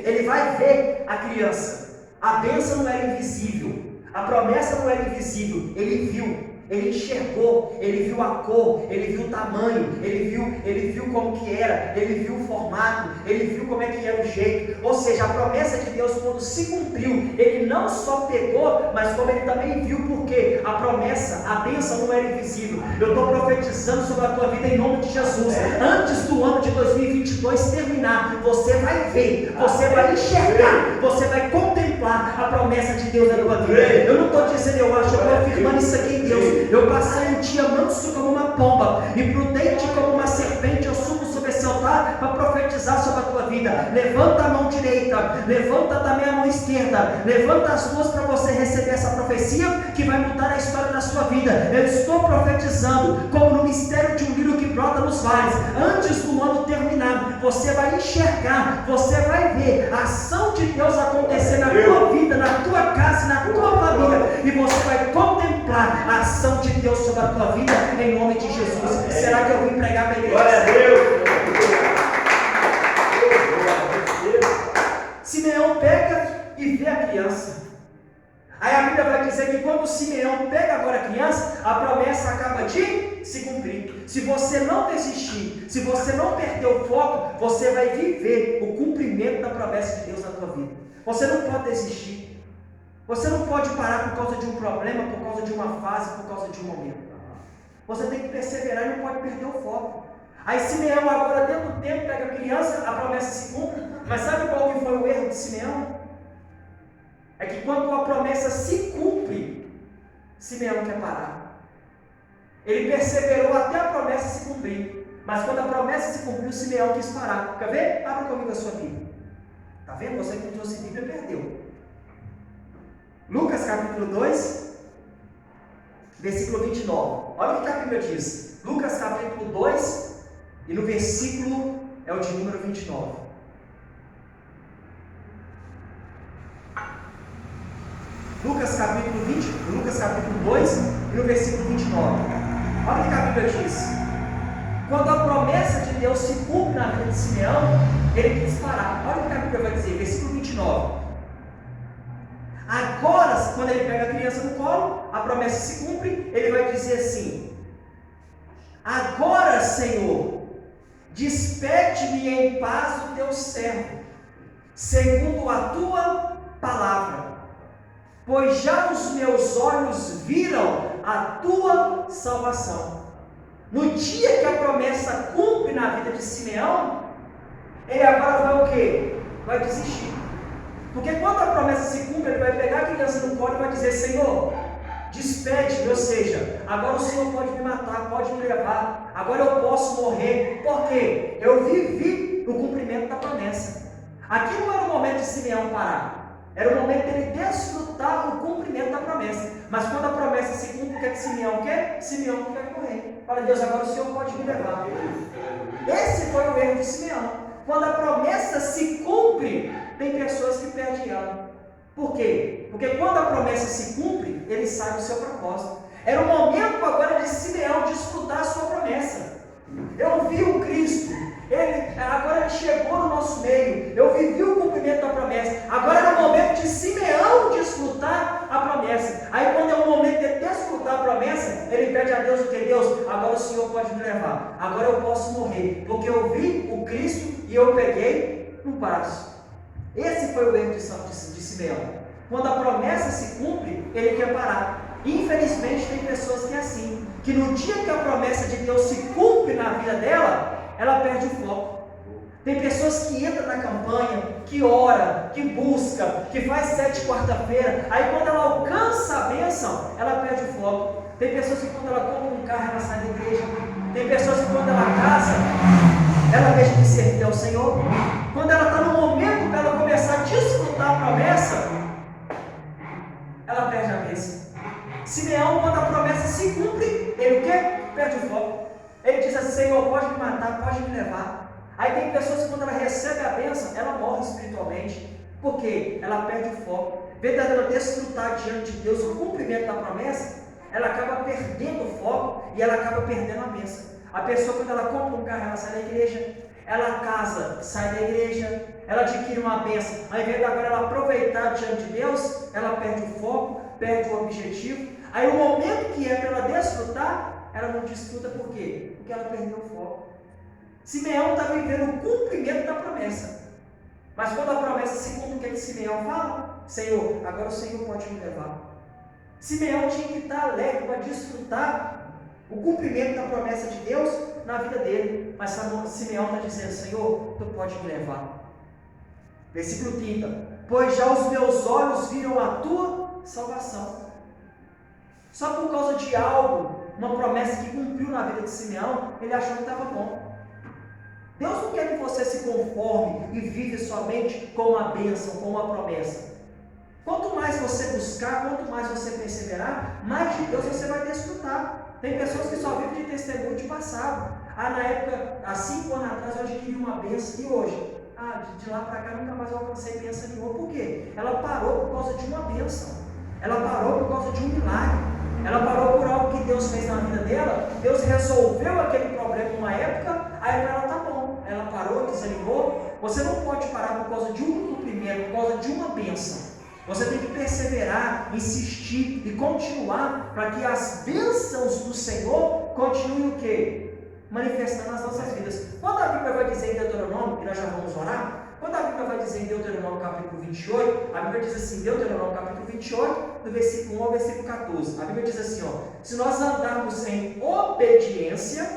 Ele vai ver a criança. A bênção não era invisível, a promessa não era invisível. Ele viu, ele enxergou, ele viu a cor, ele viu o tamanho, ele viu como que era, ele viu o formato, ele viu como é que era o jeito. Ou seja, a promessa de Deus, quando se cumpriu, ele não só pegou, mas como ele também viu, porque a promessa, a bênção não era invisível. Eu estou profetizando sobre a tua vida em nome de Jesus. Antes do ano de 2022 terminar, você vai ver, você vai enxergar, você vai contemplar a promessa de Deus na tua vida. Eu não estou dizendo eu acho, eu estou afirmando isso aqui em Deus. Eu passei um dia manso como uma pomba e prudente como uma serpente. Eu subo sobre esse altar para profetizar sobre a tua vida. Levanta a mão direita, levanta também a mão esquerda, levanta as duas para você receber essa profecia que vai mudar a história da sua vida. Eu estou profetizando como no mistério de um lírio que brota nos vales. Antes do ano terminar, você vai enxergar, você vai ver a ação de Deus acontecer na tua vida, na tua casa, na tua família, e você vai contemplar desfrutar a ação de Deus sobre a tua vida, em nome de Jesus. Será que eu vim pregar para a igreja? Glória a Deus! Simeão pega e vê a criança. Aí a Bíblia vai dizer que quando Simeão pega agora a criança, a promessa acaba de se cumprir. Se você não desistir, se você não perder o foco, você vai viver o cumprimento da promessa de Deus na tua vida. Você não pode desistir. Você não pode parar por causa de um problema, por causa de uma fase, por causa de um momento. Você tem que perseverar e não pode perder o foco. Aí Simeão agora dentro do tempo pega a criança, a promessa se cumpre. Mas sabe qual que foi o erro de Simeão? É que quando a promessa se cumpre, Simeão quer parar. Ele perseverou até a promessa se cumprir. Mas quando a promessa se cumpriu, Simeão quis parar. Quer ver? Abra comigo a sua Bíblia. Está vendo? Você que não trouxe Bíblia perdeu. Lucas capítulo 2, versículo 29. Olha o que a Bíblia diz. Lucas capítulo 2, e no versículo é o de número 29. Lucas capítulo 2, e no versículo 29. Olha o que a Bíblia diz. Quando a promessa de Deus se cumpre na vida de Simeão, ele quis parar. Olha o que a Bíblia vai dizer, versículo 29. Agora, quando ele pega a criança no colo, a promessa se cumpre, ele vai dizer assim: agora, Senhor, despede-me em paz o teu servo, segundo a tua palavra. Pois já os meus olhos viram a tua salvação. No dia que a promessa cumpre na vida de Simeão, ele agora vai o quê? Vai desistir. Porque quando a promessa se cumpre, ele vai pegar a criança no colo e vai dizer: Senhor, despede-me, ou seja, agora o Senhor pode me matar, pode me levar, agora eu posso morrer. Por quê? Eu vivi o cumprimento da promessa. Aqui não era o momento de Simeão parar. Era o momento dele desfrutar o cumprimento da promessa. Mas quando a promessa se cumpre, o que é que Simeão quer? Simeão quer correr. Fala: Deus, agora o Senhor pode me levar. Esse foi o erro de Simeão. Quando a promessa se cumpre, tem pessoas que perdem ano. Por quê? Porque quando a promessa se cumpre, ele sabe o seu propósito. Era o momento agora de Simeão desfrutar a sua promessa. Eu vi o Cristo. Agora ele chegou no nosso meio. Eu vivi o cumprimento da promessa. Agora era o momento de Simeão desfrutar a promessa. Aí quando é o momento de desfrutar a promessa, ele pede a Deus o que? Deus, agora o Senhor pode me levar. Agora eu posso morrer. Porque eu vi o Cristo e eu peguei no braço. Esse foi o erro de Simeão. Quando a promessa se cumpre, ele quer parar. Infelizmente tem pessoas que é assim. Que no dia que a promessa de Deus se cumpre na vida dela, ela perde o foco. Tem pessoas que entram na campanha, que ora, que busca, que faz 7 quarta-feira, aí quando ela alcança a bênção, ela perde o foco. Tem pessoas que quando ela compra um carro, ela sai da igreja. Tem pessoas que quando ela casa, ela deixa de servir ao Senhor. Quando ela está no momento para ela começar a desfrutar a promessa, ela perde a bênção. Simeão, quando a promessa se cumpre, ele o quê? Perde o foco. Ele diz assim: Senhor, pode me matar, pode me levar. Aí tem pessoas que quando ela recebe a bênção, ela morre espiritualmente. Por quê? Ela perde o foco. Em vez dela desfrutar diante de Deus o cumprimento da promessa, ela acaba perdendo o foco e ela acaba perdendo a bênção. A pessoa, quando ela compra um carro, ela sai da igreja. Ela casa, sai da igreja. Ela adquire uma bênção. Ao invés de agora ela aproveitar diante de Deus, ela perde o foco, perde o objetivo. Aí o momento que é para ela desfrutar, ela não desfruta. Por quê? Porque ela perdeu o foco. Simeão está vivendo o cumprimento da promessa. Mas quando a promessa se cumpre, o que é que Simeão fala? Senhor, agora o Senhor pode me levar. Simeão tinha que estar alegre para desfrutar o cumprimento da promessa de Deus na vida dele. Mas Simeão está dizendo: Senhor, tu pode me levar. Versículo 30. Pois já os meus olhos viram a tua salvação. Só por causa de algo, uma promessa que cumpriu na vida de Simeão, ele achou que estava bom. Deus não quer que você se conforme e vive somente com uma bênção, com uma promessa. Quanto mais você buscar, quanto mais você perseverar, mais de Deus você vai desfrutar. Tem pessoas que só vivem de testemunho de passado. Na época, há 5 anos atrás, eu adquiri uma bênção. E hoje? De lá para cá, nunca mais eu alcancei bênção nenhuma. Por quê? Ela parou por causa de uma bênção. Ela parou por causa de um milagre. Ela parou por algo que Deus fez na vida dela. Deus resolveu aquele problema em uma época. Aí ela tá bom. Ela parou, desanimou. Você não pode parar por causa de um cumprimento, por causa de uma bênção. Você tem que perseverar, insistir e continuar para que as bênçãos do Senhor continuem o quê? Manifestando nas nossas vidas. Quando a Bíblia vai dizer em Deuteronômio, e nós já vamos orar, quando a Bíblia vai dizer em Deuteronômio capítulo 28, a Bíblia diz assim, Deuteronômio capítulo 28, do versículo 1 ao versículo 14, a Bíblia diz assim, se nós andarmos em obediência,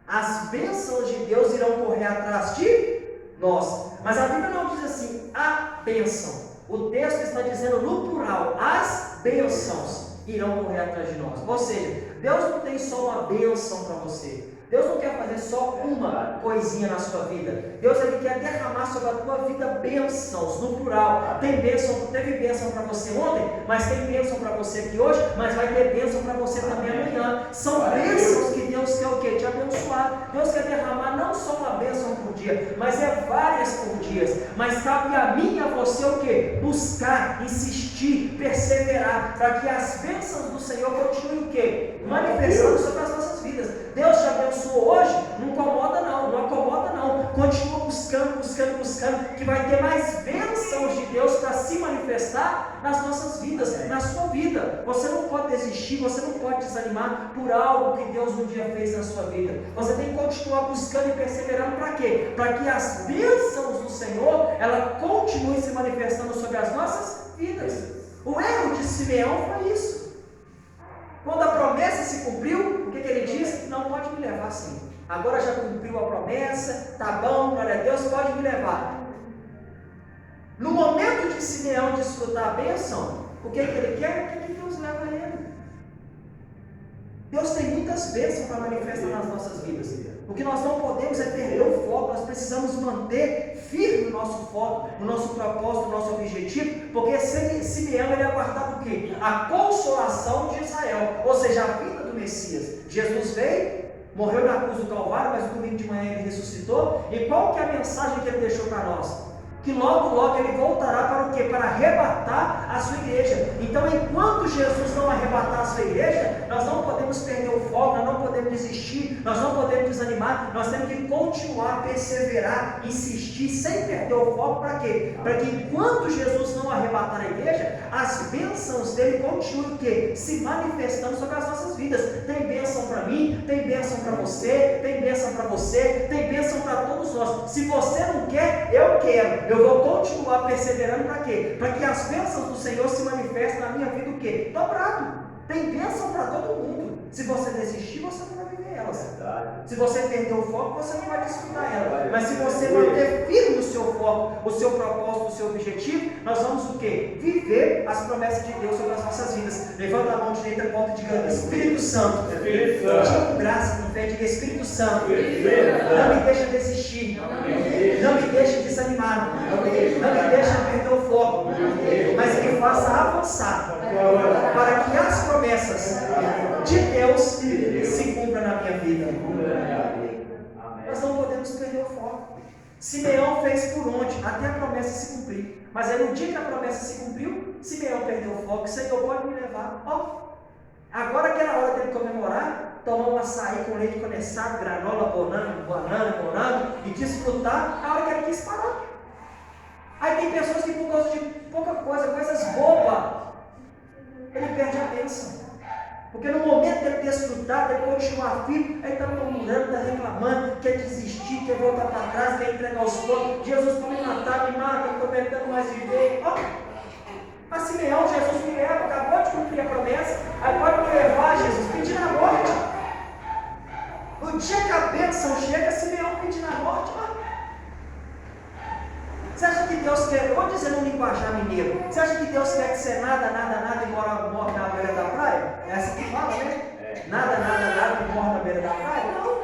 as bênçãos de Deus irão correr atrás de nós. Mas a Bíblia não diz assim, a bênção. O texto está dizendo no plural, as bênçãos irão correr atrás de nós. Ou seja, Deus não tem só uma bênção para você. Deus não quer fazer só uma coisinha na sua vida. Deus ele quer derramar sobre a tua vida bênçãos, no plural. Tem bênção, teve bênção para você ontem, mas tem bênção para você aqui hoje, mas vai ter bênção para você também amanhã. São bênçãos que Deus quer o quê? Te abençoar. Deus quer derramar não só uma bênção por dia, mas é várias por dia. Mas cabe a mim e a você o quê? Buscar, insistir, perseverar, para que as bênçãos do Senhor continuem o quê? Manifestando sobre as nossas vidas. Deus te abençoou hoje, não incomoda não, não acomoda não. Continua buscando, que vai ter mais bênçãos de Deus para se manifestar nas nossas vidas, na sua vida. Você não pode desistir, você não pode desanimar por algo que Deus um dia fez na sua vida. Você tem que continuar buscando e perseverando para quê? Para que as bênçãos do Senhor, ela continue se manifestando sobre as nossas vidas. O erro de Simeão foi isso. Quando a promessa se cumpriu, o que ele disse? Não, pode me levar assim. Agora já cumpriu a promessa, tá bom, glória a Deus, pode me levar. No momento de Simeão desfrutar a bênção, o que ele quer? O que Deus leva a ele? Deus tem muitas bênçãos para manifestar nas nossas vidas. O que nós não podemos é perder o foco, nós precisamos manter firme o nosso foco, o nosso propósito, o nosso objetivo, porque Simeão ele aguardava o quê? A consolação de Israel, ou seja, a vinda do Messias. Jesus veio, morreu na cruz do Calvário, mas no domingo de manhã ele ressuscitou, e qual que é a mensagem que ele deixou para nós? Que logo ele voltará para o quê? Para arrebatar a sua igreja. Então, enquanto Jesus não arrebatar a sua igreja, nós não podemos perder o foco, nós não podemos desistir, nós não podemos desanimar, nós temos que continuar, perseverar, insistir, sem perder o foco, para quê? Para que enquanto Jesus não arrebatar a igreja, as bênçãos dele continuem o quê? Se manifestando sobre as nossas vidas. Tem bênção para mim, tem bênção para você, tem bênção para você, tem bênção para todos nós. Se você não quer, eu quero. Eu vou continuar perseverando para quê? Para que as bênçãos do Senhor se manifestem na minha vida o quê? Dobrado. Tem bênção para todo mundo. Se você desistir, você não vai viver elas. Se você perder o foco, você não vai desfrutar ela. Mas se você manter firme o seu foco, o seu propósito, o seu objetivo, nós vamos o quê? Viver as promessas de Deus sobre as nossas vidas. Levanta a mão direita, ponta de diga, Espírito Santo. Espírito Santo. Com graça, com fé, diga Espírito Santo. Não me deixa desistir. Não me deixe desanimar. Não me deixe perder o foco. Mas me faça avançar para que as promessas de Deus se cumpram na minha vida. Nós não podemos perder o foco. Simeão fez por onde? Até a promessa se cumprir. Mas aí no dia que a promessa se cumpriu, Simeão perdeu o foco. Senhor, pode me levar. Agora que era hora dele comemorar, tomar um açaí com leite condensado, granola, banana, e desfrutar, a hora que ele quis parar. Aí tem pessoas que por causa de pouca coisa, coisas bobas, ele perde a bênção. Porque no momento dele desfrutar, dele continuar firme, aí está murmurando, está reclamando, quer desistir, quer voltar para trás, quer entregar os pontos. Jesus para me matar, me mata, não estou aguentando mais viver. Mas Simeão, Jesus me leva, acabou de cumprir a promessa, aí pode me levar, Jesus, pedir a morte. No dia que a bênção chega, Simeão pedindo a morte. Você acha que Deus quer, eu vou dizer no linguajar mineiro, você acha que Deus quer que você nada e morre na beira da praia? É assim que fala, né? Nada e morre na beira da praia? Não.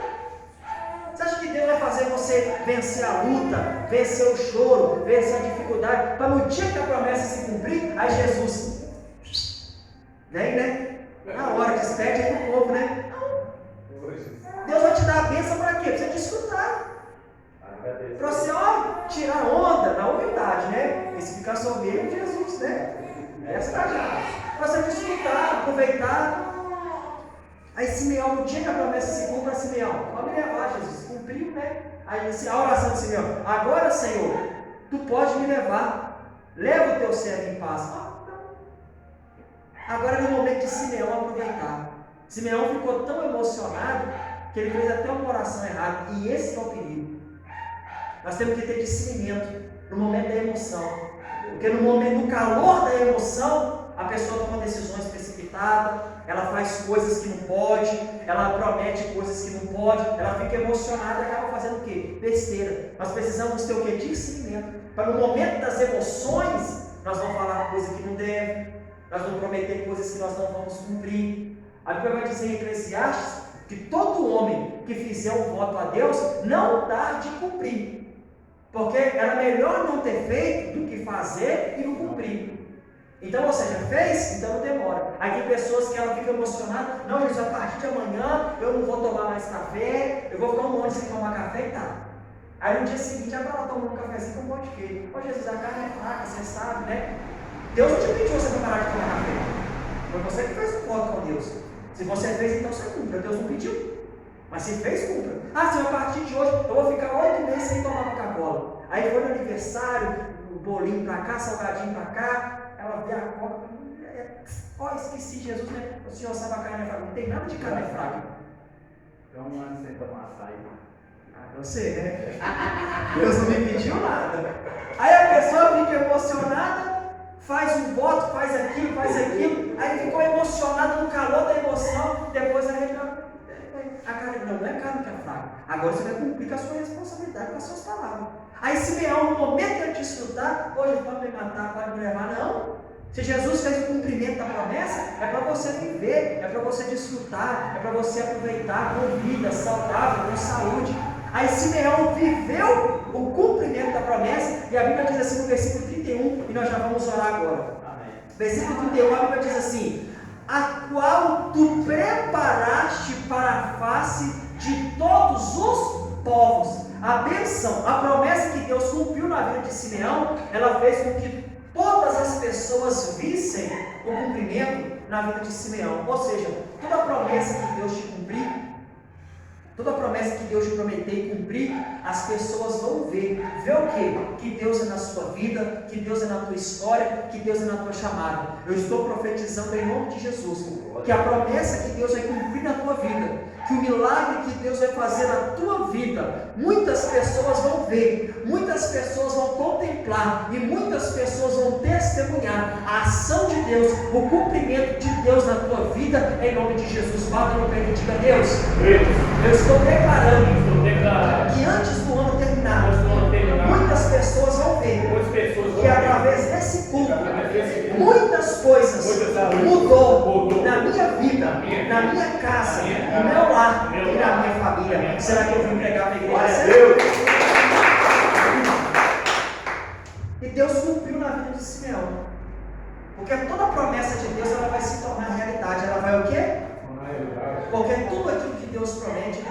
Você acha que Deus vai fazer você vencer a luta, vencer o choro, vencer a dificuldade, para no dia que a promessa se cumprir, aí Jesus vem, né? Na hora, despede aí do povo, né? Deus vai te dar a bênção para quê? Para você desfrutar. Para você, tirar onda na humildade, né? Esse ficar soberbo de Jesus, né? Essa já. Para você desfrutar, aproveitar. Aí Simeão, no dia que a promessa se cumpra, Simeão, pode me levar, Jesus, cumpriu, né? Aí a oração de Simeão, agora, Senhor, tu pode me levar, leva o teu servo em paz. Agora é no momento de Simeão aproveitar. Simeão ficou tão emocionado que ele fez até uma oração errada, e esse é o perigo. Nós temos que ter discernimento no momento da emoção, porque no momento, no calor da emoção, a pessoa toma decisões precipitadas, ela faz coisas que não pode, ela promete coisas que não pode, ela fica emocionada e acaba fazendo o quê? Besteira. Nós precisamos ter o quê? Discernimento. Para no momento das emoções, nós não falar coisa que não deve, nós não prometer coisas que nós não vamos cumprir. A Bíblia vai dizer em Eclesiastes que todo homem que fizer um voto a Deus não dá de cumprir. Porque era melhor não ter feito do que fazer e não cumprir. Então, ou seja, fez, então não demora. Aí tem pessoas que ela fica emocionada, não, Jesus, a partir de amanhã eu não vou tomar mais café, eu vou ficar um ano sem tomar café e tal. Aí no dia seguinte ela está lá tomando um cafezinho com um monte de queijo. Ô Jesus, a carne é fraca, você sabe, né? Deus não te pediu você para parar de tomar café. Foi você que fez um voto com Deus. Se você fez, então você cumpra. Deus não pediu. Mas se fez, cumpra. Ah, Senhor, a partir de hoje eu vou ficar 8 meses sem tomar Coca-Cola. Aí foi no aniversário, o bolinho para cá, salgadinho para cá. Ela vê a Coca. Esqueci Jesus, né? O Senhor sabe a carne é fraca. Não tem nada de carne fraca. Então, um ano sem tomar açaí. Eu sei, né? Deus não me pediu nada. Aí a pessoa fica emocionada, faz um voto, faz aquilo, aí ficou emocionada no calor da emoção, depois a carne não é carne que é fraca. Agora você vai cumprir com a sua responsabilidade, com as suas palavras. Aí Simeão, no momento de desfrutar, hoje pode me matar, pode me levar, não. Se Jesus fez o cumprimento da promessa, é para você viver, é para você desfrutar, é para você aproveitar com vida saudável, com saúde. Aí Simeão viveu o cumprimento da promessa, e a Bíblia diz assim no versículo 31, e nós já vamos orar agora. Amém. Versículo 31, a Bíblia diz assim: a qual tu preparaste para a face de todos os povos. A bênção, a promessa que Deus cumpriu na vida de Simeão, ela fez com que todas as pessoas vissem o cumprimento na vida de Simeão. Ou seja, toda promessa que Deus te cumprir, toda promessa que Deus te prometeu e cumprir, as pessoas vão ver. Ver o quê? Que Deus é na sua vida, que Deus é na tua história, que Deus é na tua chamada. Eu estou profetizando em nome de Jesus, que a promessa que Deus vai cumprir na tua vida, que o milagre que Deus vai fazer na tua vida, muitas pessoas vão ver, muitas pessoas vão contemplar e muitas pessoas vão testemunhar a ação de Deus, o cumprimento de Deus na tua vida, em nome de Jesus. Bata no peito e diga: Deus, eu estou declarando que antes do ano terminar, muitas pessoas vão ver que através desse culto, muitas coisas mudou na minha vida, na minha casa, no meu lar e na minha família. Será que eu vim pregar para a igreja? E Deus cumpriu na vida de Simeão, porque toda promessa de Deus ela vai se tornar realidade. Ela vai o quê? Porque tudo aquilo que Deus promete,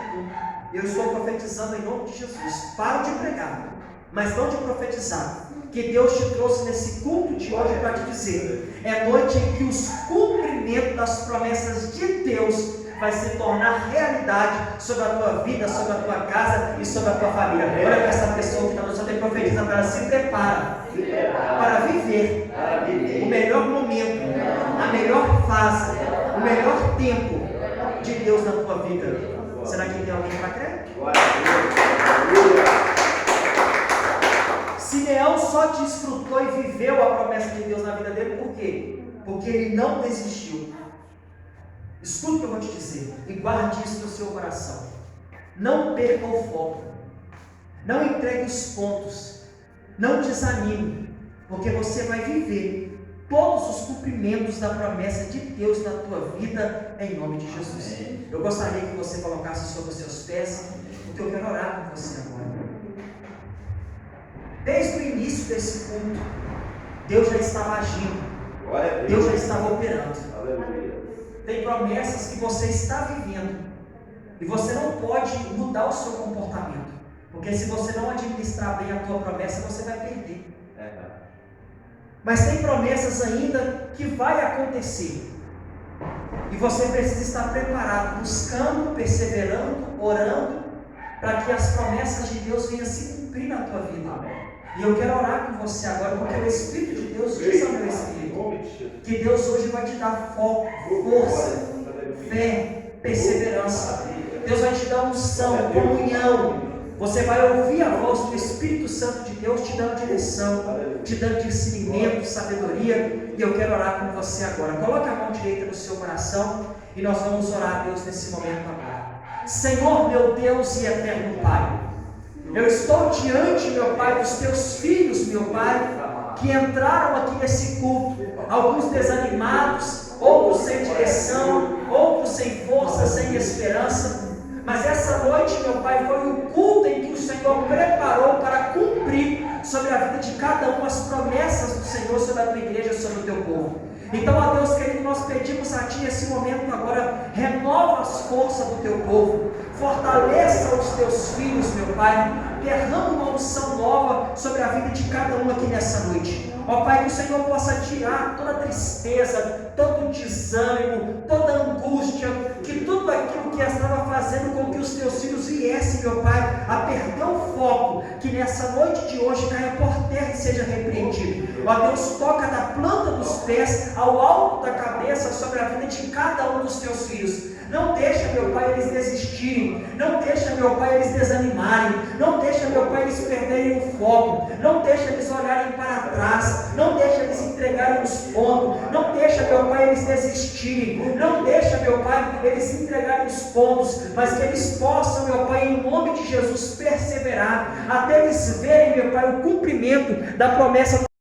eu estou profetizando em nome de Jesus. Paro de pregar, mas não de profetizar. Que Deus te trouxe nesse culto de hoje para te dizer: é noite em que os cumprimentos das promessas de Deus vai se tornar realidade sobre a tua vida, sobre a tua casa e sobre a tua família. Olha para essa pessoa que está no céu e profetiza para ela: se prepara para viver o melhor momento, a melhor fase, o melhor tempo de Deus na tua vida. Será que tem alguém para crer? Simeão só desfrutou e viveu a promessa de Deus na vida dele, por quê? Porque ele não desistiu. Escuta o que eu vou te dizer e guarde isso no seu coração. Não perca o foco, não entregue os pontos, não desanime, porque você vai viver todos os cumprimentos da promessa de Deus na tua vida, em nome de Jesus. Eu gostaria que você colocasse sobre os seus pés, porque eu quero orar com você agora. Desde o início desse culto, Deus já estava agindo, Deus já estava operando. Tem promessas que você está vivendo e você não pode mudar o seu comportamento, porque se você não administrar bem a tua promessa, você vai perder. Mas tem promessas ainda que vai acontecer. E você precisa estar preparado, buscando, perseverando, orando, para que as promessas de Deus venham se cumprir na tua vida. E eu quero orar com você agora, porque o Espírito de Deus diz ao meu Espírito que Deus hoje vai te dar foco, força, fé, perseverança. Deus vai te dar unção, comunhão. Você vai ouvir a voz do Espírito Santo de Deus te dando direção, te dando discernimento, sabedoria. E eu quero orar com você agora. Coloque a mão direita no seu coração e nós vamos orar a Deus nesse momento agora. Senhor, meu Deus e eterno Pai, eu estou diante, meu Pai, dos teus filhos, meu Pai, que entraram aqui nesse culto, alguns desanimados, outros sem direção, outros sem força, sem esperança. Mas essa noite, meu Pai, foi o culto em que o Senhor preparou para cumprir sobre a vida de cada um as promessas do Senhor sobre a tua igreja, sobre o teu povo. Então, ó Deus querido, nós pedimos a Ti nesse momento agora, renova as forças do teu povo, fortaleça os teus filhos, meu Pai, derrama uma unção nova sobre a vida de cada um aqui nessa noite. Ó Pai, que o Senhor possa tirar toda tristeza, todo desânimo, toda angústia, que tudo aquilo que estava fazendo com que os teus filhos viessem, meu Pai, a perder o foco, que nessa noite de hoje caia por terra e seja repreendido. Ó Deus, toca da planta dos pés ao alto da cabeça sobre a vida de cada um dos teus filhos. Não deixa, meu Pai, eles desistirem. Não deixa, meu Pai, eles desanimarem. Não deixa, meu Pai, eles perderem o foco. Não deixa eles olharem para trás. Não deixa eles entregarem os pontos. Não deixa, meu Pai, eles desistirem. Não deixa, meu Pai, eles entregarem os pontos. Mas que eles possam, meu Pai, em nome de Jesus, perseverar até eles verem, meu Pai, o cumprimento da promessa